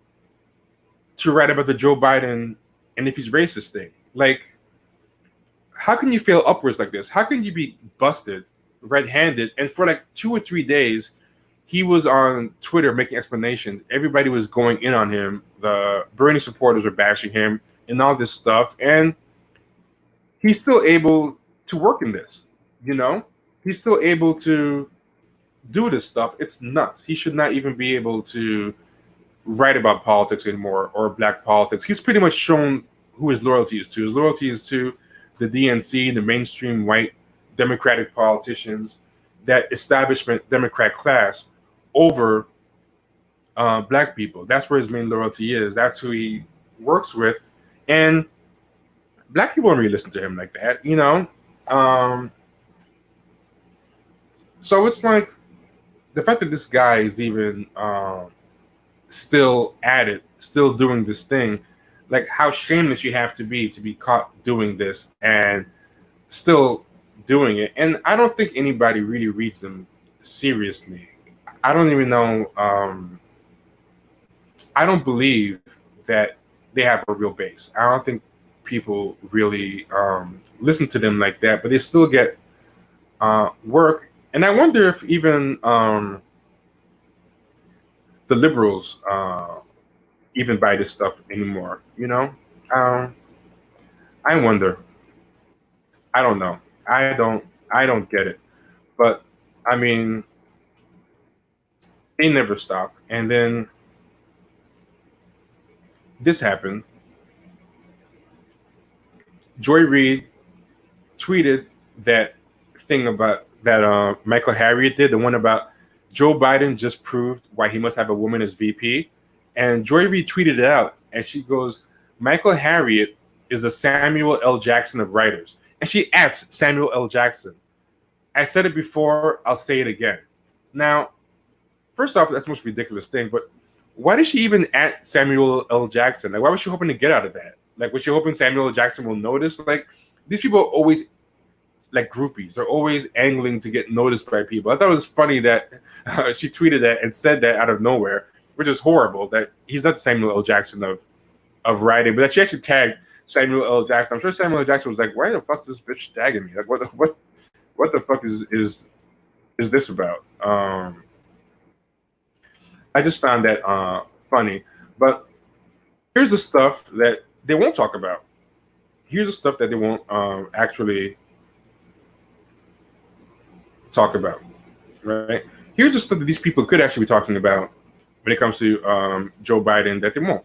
to write about the Joe Biden and if he's racist thing? Like, how can you fail upwards like this? How can you be busted red-handed? And for like 2 or 3 days, he was on Twitter making explanations. Everybody was going in on him. The Bernie supporters were bashing him and all this stuff. And he's still able to work in this, He's still able to do this stuff. It's nuts. He should not even be able to write about politics anymore or black politics. He's pretty much shown who his loyalty is to. His loyalty is to the DNC, the mainstream white Democratic politicians, that establishment Democrat class over black people. That's where his main loyalty is. That's who he works with. And black people don't really listen to him like that, So it's like the fact that this guy is even still at it, still doing this thing, like how shameless you have to be caught doing this and still doing it. And I don't think anybody really reads them seriously. I don't even know. I don't believe that they have a real base. I don't think people really listen to them like that, but they still get work. And I wonder if even the liberals even buy this stuff anymore, I wonder. I don't know. I don't get it. But I mean, they never stop. And then this happened. Joy Reid tweeted that thing about that Michael Harriot did, the one about Joe Biden just proved why he must have a woman as VP. And Joy Reid tweeted it out, and she goes, Michael Harriot is the Samuel L. Jackson of writers. And she adds Samuel L. Jackson. I said it before, I'll say it again. Now, first off, that's the most ridiculous thing, but why did she even add Samuel L. Jackson? Like, why was she hoping to get out of that? Like, was she hoping Samuel L. Jackson will notice? Like, these people are always like groupies. They're always angling to get noticed by people. I thought it was funny that she tweeted that and said that out of nowhere, which is horrible, that he's not the Samuel L. Jackson of writing, but that she actually tagged Samuel L. Jackson. I'm sure Samuel L. Jackson was like, why the fuck is this bitch tagging me? Like, what the fuck is this about? I just found that funny. But here's the stuff that they won't talk about. Here's the stuff that they won't actually talk about, right? Here's the stuff that these people could actually be talking about when it comes to Joe Biden that they won't.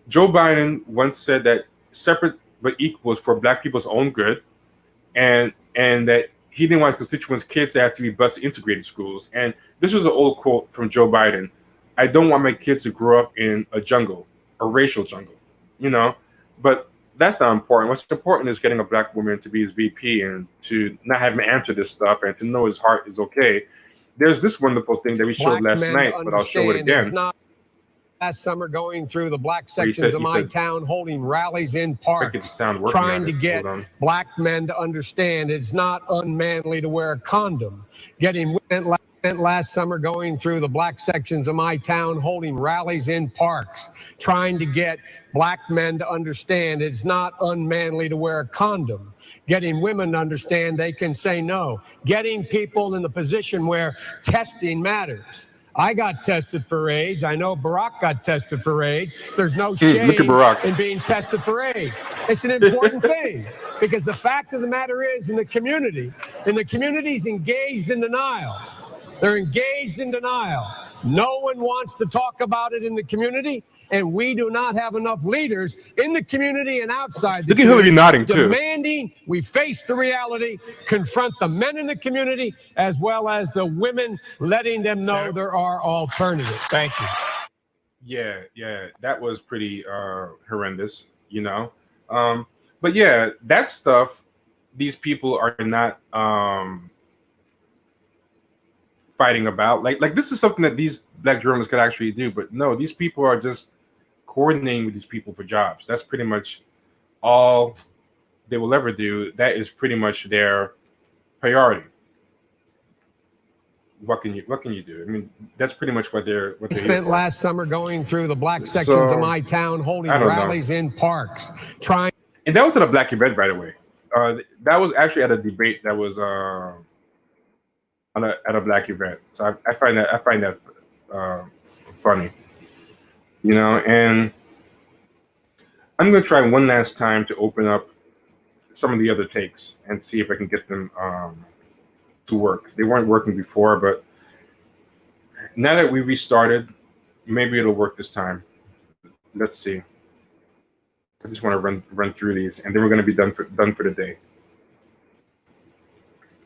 Joe Biden once said that separate but equal is for Black people's own good, and that he didn't want constituents' kids to have to be bused to integrated schools. And this was an old quote from Joe Biden. I don't want my kids to grow up in a jungle, a racial jungle, you know? But that's not important. What's important is getting a Black woman to be his VP and to not have him answer this stuff and to know his heart is okay. There's this wonderful thing that we showed last night, but I'll show it again. Last summer, going through the Black sections of my town, holding rallies in parks, trying to get Black men to understand it's not unmanly to wear a condom. Getting women last summer, going through the Black sections of my town, holding rallies in parks, trying to get Black men to understand it's not unmanly to wear a condom. Getting women to understand they can say no. Getting people in the position where testing matters. I got tested for AIDS. I know Barack got tested for AIDS. There's no shame in being tested for AIDS. It's an important thing because the fact of the matter is in the community's engaged in denial. They're engaged in denial. No one wants to talk about it in the community, and we do not have enough leaders in the community and outside the community. Look at Hillary nodding, too. Demanding we face the reality, confront the men in the community, as well as the women, letting them know there are alternatives. Thank you. Yeah, that was pretty horrendous, you know? But yeah, that stuff, these people are not fighting about. Like this is something that these Black journalists could actually do, but no, these people are just coordinating with these people for jobs. That's pretty much all they will ever do. That is pretty much their priority. What can you do? I mean, that's pretty much what they're spent last summer going through the Black sections of my town, holding rallies in parks, trying. And that was at a Black event, by the way. That was actually at a debate that was at a Black event. So I find that funny, you know. And I'm going to try one last time to open up some of the other takes and see if I can get them to work. They weren't working before, but now that we restarted, maybe it'll work this time. Let's see. I just want to run through these, and then we're going to be done for the day.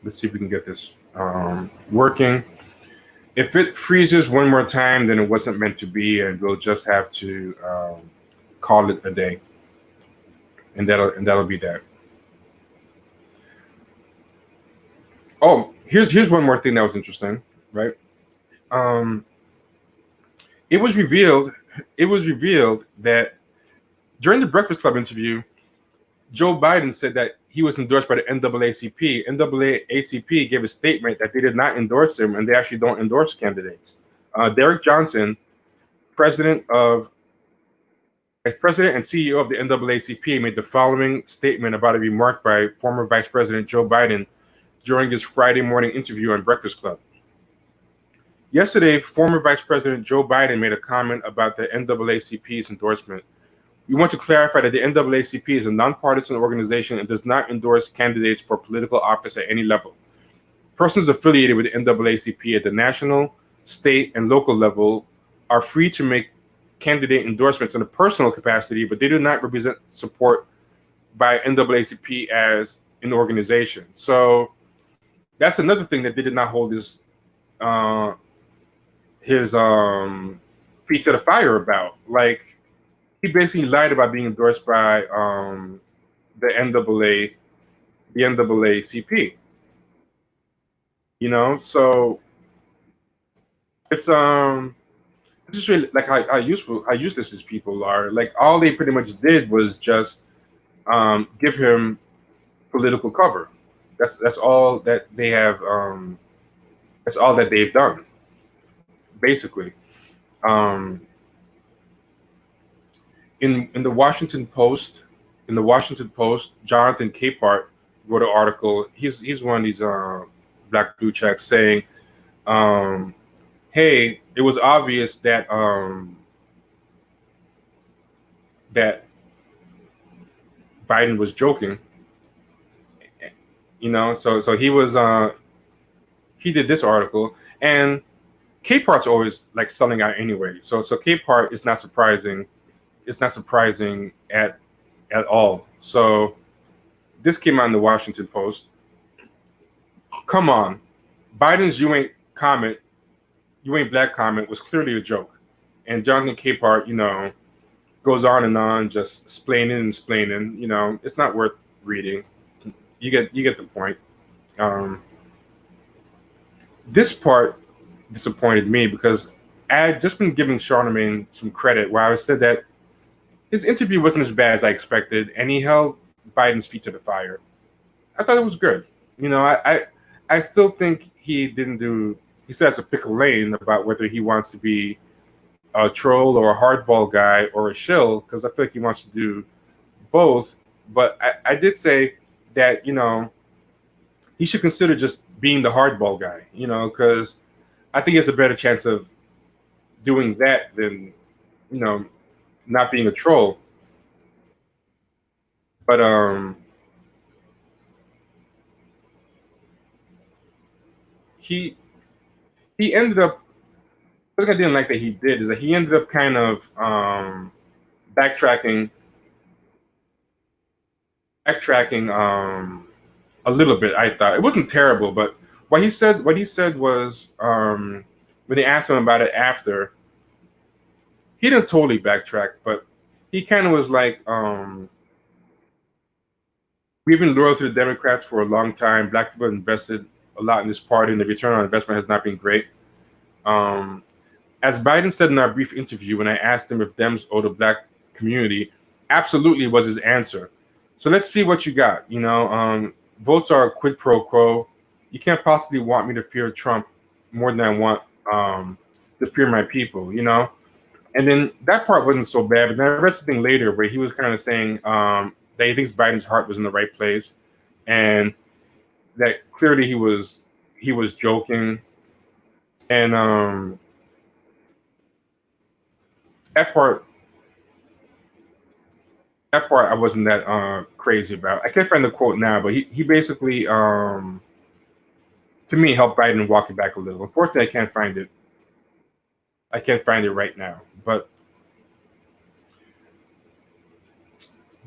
Let's see if we can get this working. If it freezes one more time, then it wasn't meant to be, and we'll just have to call it a day, and that'll be that. Oh, here's one more thing that was interesting, right? It was revealed that during the Breakfast Club interview, Joe Biden said that he was endorsed by the NAACP. NAACP gave a statement that they did not endorse him, and they actually don't endorse candidates. Derek Johnson, president and CEO of the NAACP, made the following statement about a remark by former Vice President Joe Biden during his Friday morning interview on Breakfast Club. Yesterday, former Vice President Joe Biden made a comment about the NAACP's endorsement. We want to clarify that the NAACP is a nonpartisan organization and does not endorse candidates for political office at any level. Persons affiliated with the NAACP at the national, state, and local level are free to make candidate endorsements in a personal capacity, but they do not represent support by NAACP as an organization. So that's another thing that they did not hold his feet to the fire about. Like, he basically lied about being endorsed by the NAACP. You know, so it's this is really like how useless these people are. Like, all they pretty much did was just give him political cover. That's all that they have. That's all that they've done, basically. In the Washington Post, Jonathan Capehart wrote an article. He's one of these black blue checks saying, "Hey, it was obvious that that Biden was joking." You know, so he was he did this article, and Capehart's always like selling out anyway. So Capehart is not surprising. It's not surprising at all. So this came out in the Washington Post. Come on, Biden's "you ain't black" comment was clearly a joke, and Jonathan Capehart, you know, goes on and on, just explaining. You know, it's not worth reading. You get the point. This part disappointed me because I had just been giving Charlemagne some credit where I said that his interview wasn't as bad as I expected, and he held Biden's feet to the fire. I thought it was good. You know, I still think he didn't do. He still has to pick a lane about whether he wants to be a troll or a hardball guy or a shill, because I feel like he wants to do both. But I did say that, you know, he should consider just being the hardball guy, you know, because I think he has a better chance of doing that than, you know, not being a troll. But he ended up, the thing I didn't like that he did is that he ended up kind of backtracking a little bit. I thought it wasn't terrible, but what he said was when they asked him about it after, he didn't totally backtrack, but he kind of was like, we've been loyal to the Democrats for a long time. Black people have invested a lot in this party, and the return on investment has not been great. As Biden said in our brief interview, when I asked him if Dems owe the black community, absolutely was his answer. So let's see what you got. You know, votes are a quid pro quo. You can't possibly want me to fear Trump more than I want to fear my people, you know? And then that part wasn't so bad, but then I read something later where he was kind of saying that he thinks Biden's heart was in the right place, and that clearly he was joking. And that part I wasn't that crazy about. I can't find the quote now, but he basically to me helped Biden walk it back a little. Unfortunately, I can't find it right now, but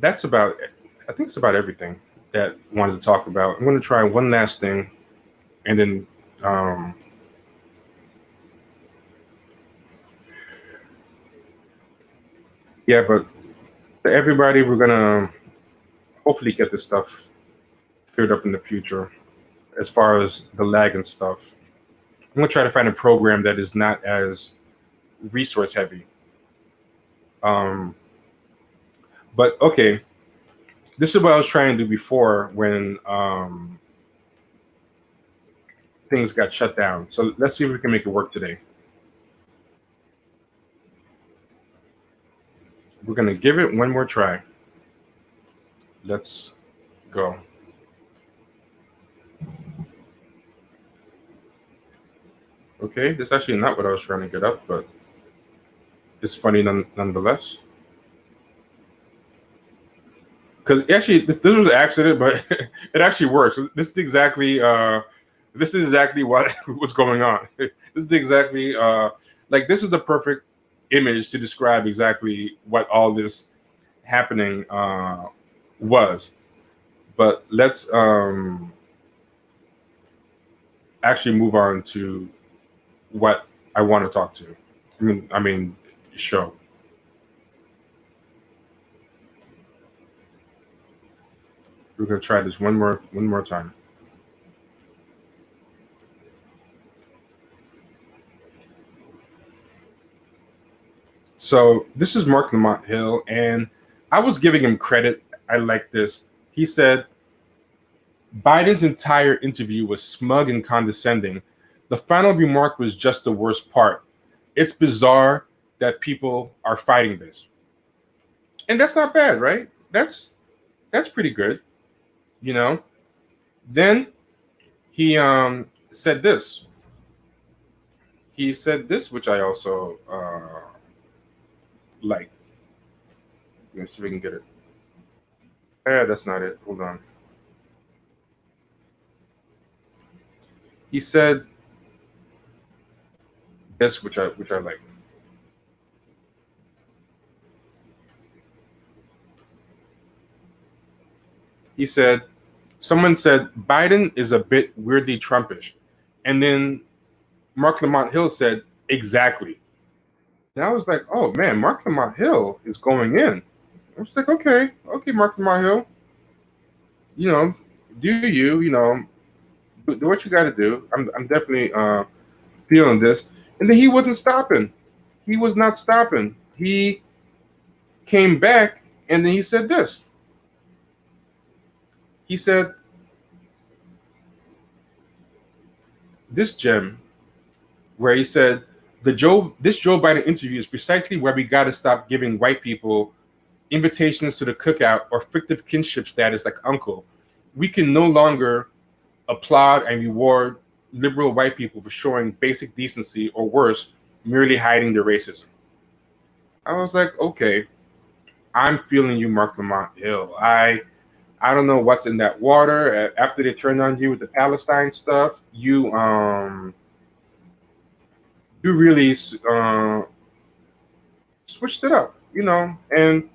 that's about it. I think it's about everything that I wanted to talk about. I'm going to try one last thing, and then yeah, but to everybody, we're going to hopefully get this stuff cleared up in the future as far as the lag and stuff. I'm going to try to find a program that is not as resource heavy. But okay, this is what I was trying to do before when things got shut down. So let's see if we can make it work today. We're going to give it one more try. Let's go. Okay, this is actually not what I was trying to get up, but it's funny nonetheless. because actually this was an accident, but it actually works. This is exactly what was going on. This is exactly like this is the perfect image to describe exactly what all this happening was. But let's actually move on to what I want to talk to. I mean, show. We're gonna try this one more time. So this is Mark Lamont Hill, and I was giving him credit. I like this. He said Biden's entire interview was smug and condescending. The final remark was just the worst part. It's bizarre that people are fighting this. And that's not bad, right? That's pretty good. You know? Then he said this. He said this, which I also like. Let's see if we can get it. That's not it. Hold on. He said this, which I like. He said, someone said Biden is a bit weirdly Trumpish, and then Mark Lamont Hill said exactly. And I was like, oh man, Mark Lamont Hill is going in. I was like, okay, Mark Lamont Hill. You know, do what you got to do. I'm definitely feeling this. And then he wasn't stopping. He was not stopping. He came back and then he said this. He said, this gem, where he said, this Joe Biden interview is precisely where we got to stop giving white people invitations to the cookout or fictive kinship status like uncle. We can no longer applaud and reward liberal white people for showing basic decency or worse, merely hiding their racism. I was like, okay, I'm feeling you, Mark Lamont Hill. I don't know what's in that water. After they turned on you with the Palestine stuff, you really switched it up, and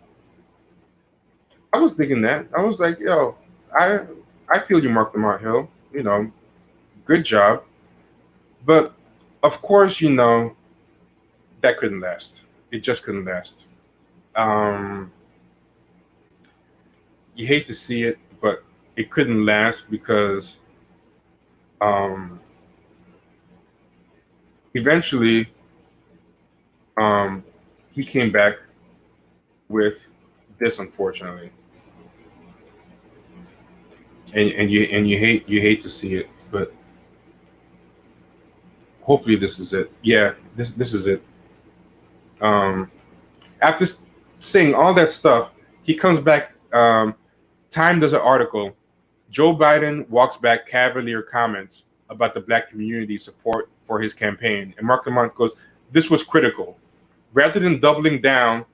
I was thinking that. I was like, yo, I feel you, Mark Lamont Hill, good job. But of course, that couldn't last. It just couldn't last. You hate to see it, but it couldn't last because eventually he came back with this, unfortunately. And you hate to see it, but hopefully this is it. Yeah, this is it. After saying all that stuff, he comes back. Time does an article. Joe Biden walks back cavalier comments about the Black community's support for his campaign. And Mark Lamont goes, this was critical. Rather than doubling down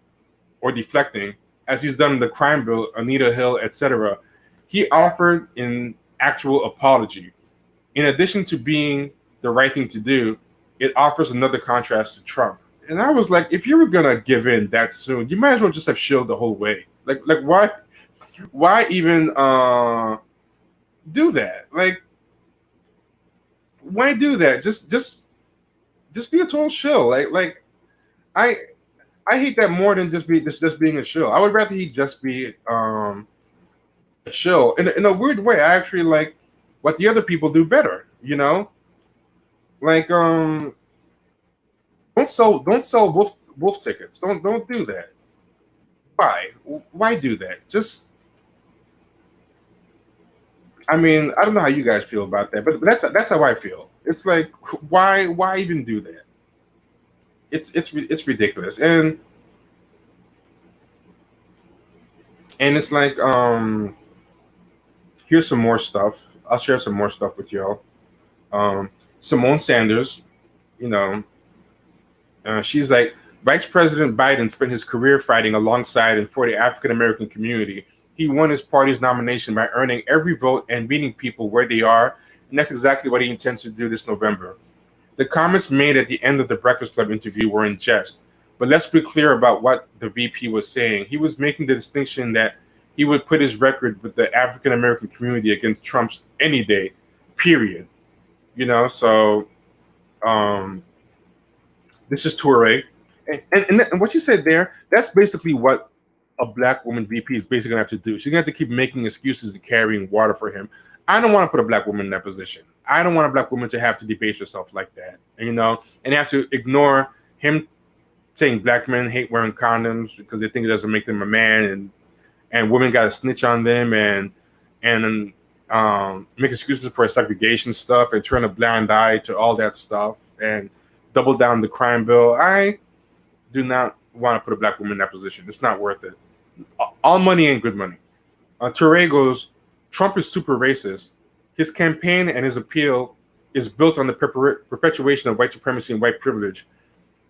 or deflecting, as he's done in the crime bill, Anita Hill, etc., he offered an actual apology. In addition to being the right thing to do, it offers another contrast to Trump. And I was like, if you were gonna give in that soon, you might as well just have shielded the whole way. Like why even do that? Like, why do that? Just be a total shill. Like I hate that more than just being a shill. I would rather he just be a shill. In a weird way, I actually like what the other people do better. Like don't sell wolf tickets. Don't do that. Why do that? Just, I mean, I don't know how you guys feel about that, but that's how I feel. It's like, why even do that? It's ridiculous, and it's like, here's some more stuff. I'll share some more stuff with y'all. Simone Sanders, she's like, Vice President Biden spent his career fighting alongside and for the African American community. he won his party's nomination by earning every vote and meeting people where they are, and that's exactly what he intends to do this November. The comments made at the end of the Breakfast Club interview were in jest, but let's be clear about what the VP was saying. He was making the distinction that he would put his record with the African American community against Trump's any day, period. So this is Toure. And what you said there, that's basically what a black woman VP is basically going to have to do. She's going to have to keep making excuses and carrying water for him. I don't want to put a black woman in that position. I don't want a black woman to have to debase herself like that, and have to ignore him saying black men hate wearing condoms because they think it doesn't make them a man, and women got to snitch on them and make excuses for segregation stuff and turn a blind eye to all that stuff and double down the crime bill. I do not want to put a black woman in that position. It's not worth it. All money ain't good money. Toure goes, Trump is super racist. His campaign and his appeal is built on the perpetuation of white supremacy and white privilege.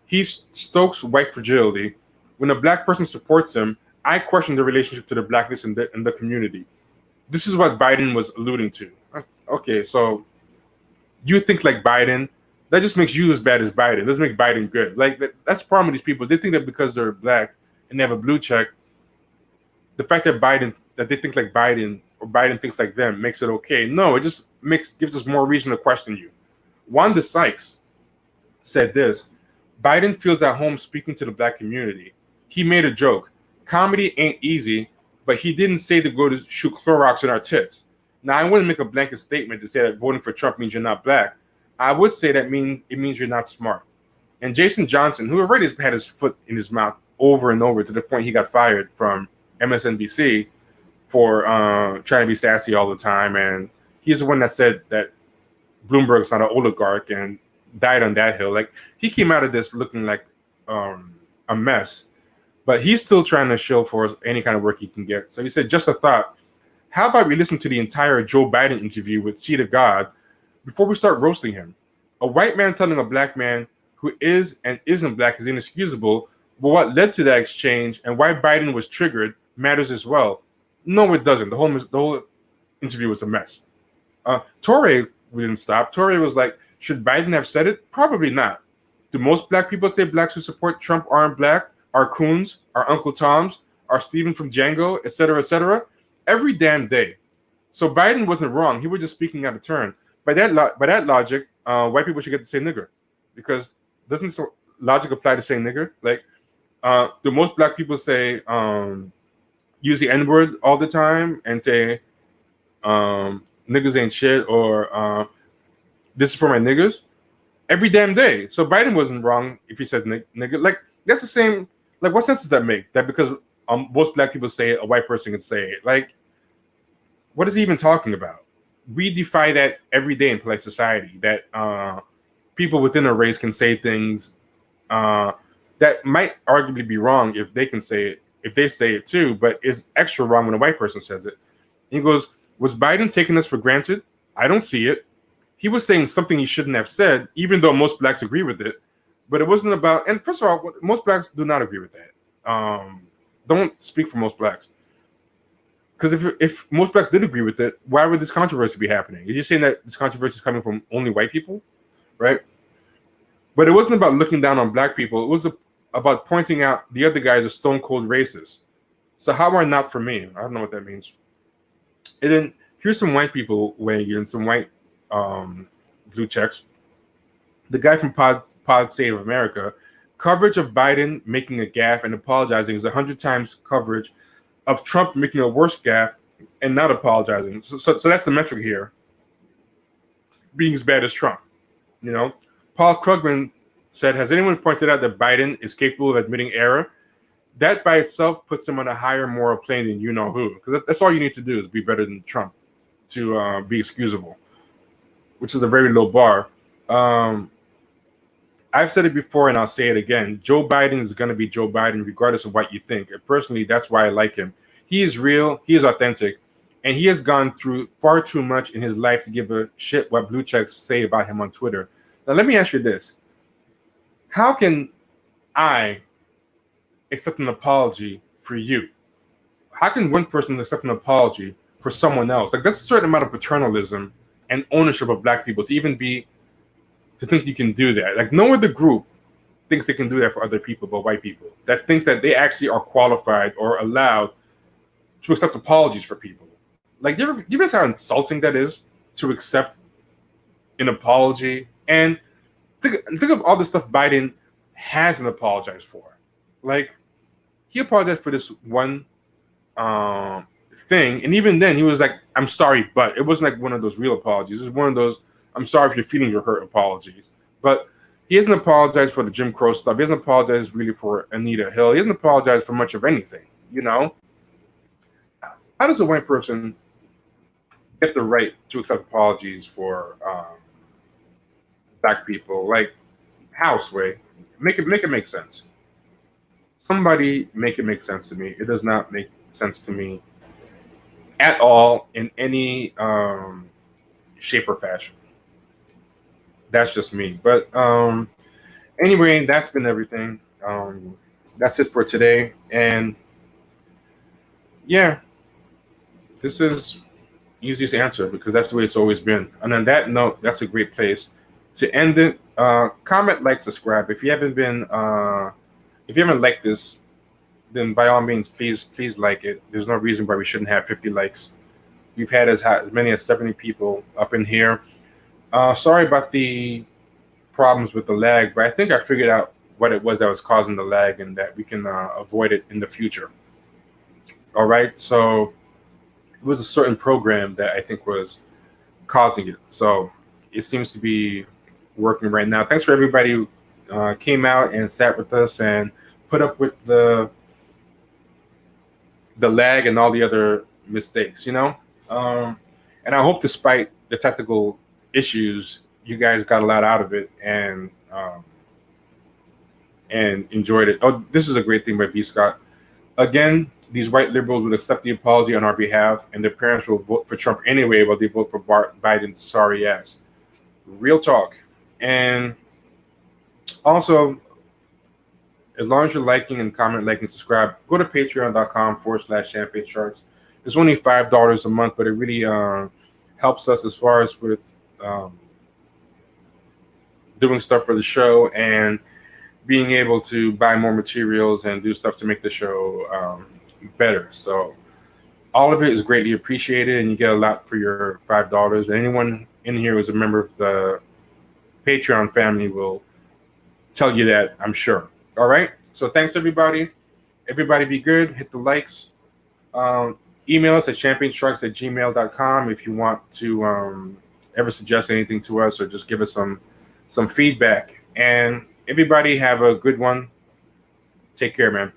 He stokes white fragility. When a black person supports him, I question the relationship to the blackness in the community. This is what Biden was alluding to. Okay, so you think like Biden, that just makes you as bad as Biden. It doesn't make Biden good. Like that's the problem with these people. They think that because they're black and they have a blue check, the fact that they think like Biden or Biden thinks like them makes it okay. No, it just gives us more reason to question you. Wanda Sykes said this: Biden feels at home speaking to the black community. He made a joke. Comedy ain't easy, but he didn't say to go to shoot Clorox in our tits. Now, I wouldn't make a blanket statement to say that voting for Trump means you're not black. I would say it means you're not smart. And Jason Johnson, who already had his foot in his mouth over and over to the point he got fired from MSNBC for trying to be sassy all the time, and he's the one that said that Bloomberg's not an oligarch and died on that hill. Like, he came out of this looking like a mess, but he's still trying to shill for any kind of work he can get. So he said, just a thought. How about we listen to the entire Joe Biden interview with Seed of God before we start roasting him? A white man telling a black man who is and isn't black is inexcusable, but what led to that exchange and why Biden was triggered matters as well. No, it doesn't. The whole interview was a mess. Toure didn't stop. Toure was like, should Biden have said it? Probably not. Do most black people say blacks who support Trump aren't black, are coons, are Uncle Toms, are Steven from Django, et cetera, et cetera? Every damn day. So Biden wasn't wrong. He was just speaking out of turn. By that logic, white people should get to say nigger, because doesn't logic apply to saying nigger? Like, do most black people say use the N-word all the time and say niggas ain't shit, or this is for my niggers? Every damn day. So Biden wasn't wrong if he said nigger. Like, that's the same. Like, what sense does that make? That because most black people say it, a white person can say it. Like, what is he even talking about? We defy that every day in polite society, that people within a race can say things that might arguably be wrong if they can say it, if they say it too, but it's extra wrong when a white person says it. And he goes, was Biden taking us for granted? I don't see it. He was saying something he shouldn't have said, even though most blacks agree with it. But it wasn't about, and first of all, most blacks do not agree with that. Don't speak for most blacks. Because if most blacks did agree with it, why would this controversy be happening? Is he saying that this controversy is coming from only white people? Right? But it wasn't about looking down on black people. It was about pointing out the other guys are stone cold racist. So how are not for me? I don't know what that means. And then here's some white people weighing in, some white blue checks. The guy from Pod Save America, coverage of Biden making a gaffe and apologizing is 100 times coverage of Trump making a worse gaffe and not apologizing. So that's the metric here. Being as bad as Trump. You know, Paul Krugman said, has anyone pointed out that Biden is capable of admitting error? That by itself puts him on a higher moral plane than you know who. Because that's all you need to do is be better than Trump to be excusable, which is a very low bar. I've said it before and I'll say it again. Joe Biden is going to be Joe Biden regardless of what you think. And personally, that's why I like him. He is real. He is authentic. And he has gone through far too much in his life to give a shit what blue checks say about him on Twitter. Now, let me ask you this. How can I accept an apology for you? how can one person accept an apology for someone else? Like, that's a certain amount of paternalism and ownership of Black people to think you can do that. Like, no other group thinks they can do that for other people but white people. That thinks that they actually are qualified or allowed to accept apologies for people. Like, you realize how insulting that is to accept an apology? And think of all the stuff Biden hasn't apologized for. Like, he apologized for this one thing, and even then he was like, I'm sorry, but it wasn't like one of those real apologies. It was one of those, I'm sorry if you're feeling your hurt apologies. But he hasn't apologized for the Jim Crow stuff. He hasn't apologized really for Anita Hill. He hasn't apologized for much of anything, you know? How does a white person get the right to accept apologies for Black people? Like, how, Sway? Make it make sense. Somebody make it make sense to me. It does not make sense to me at all in any shape or fashion. That's just me. But anyway, that's been everything. That's it for today. And yeah, this is easiest answer because that's the way it's always been. And on that note, that's a great place to end it. Comment, like, subscribe. If you haven't liked this, then by all means, please like it. There's no reason why we shouldn't have 50 likes. We've had as many as 70 people up in here. Sorry about the problems with the lag, but I think I figured out what it was that was causing the lag and that we can avoid it in the future. All right, so it was a certain program that I think was causing it. So it seems to be working right now. Thanks for everybody who came out and sat with us and put up with the lag and all the other mistakes, you know? And I hope despite the technical issues, you guys got a lot out of it and enjoyed it. Oh, this is a great thing by B. Scott. Again, these white liberals would accept the apology on our behalf, and their parents will vote for Trump anyway, while they vote for Biden's sorry ass. Real talk. And also, as long as you're liking and comment, like, and subscribe, go to patreon.com/Champagne Sharks. It's only $5 a month, but it really helps us as far as with doing stuff for the show and being able to buy more materials and do stuff to make the show better. So all of it is greatly appreciated, and you get a lot for your $5. And anyone in here who's a member of the Patreon family will tell you that, I'm sure. All right. So thanks, everybody. Everybody be good. Hit the likes. Email us at champagnesharks@gmail.com if you want to ever suggest anything to us or just give us some feedback. And everybody have a good one. Take care, man.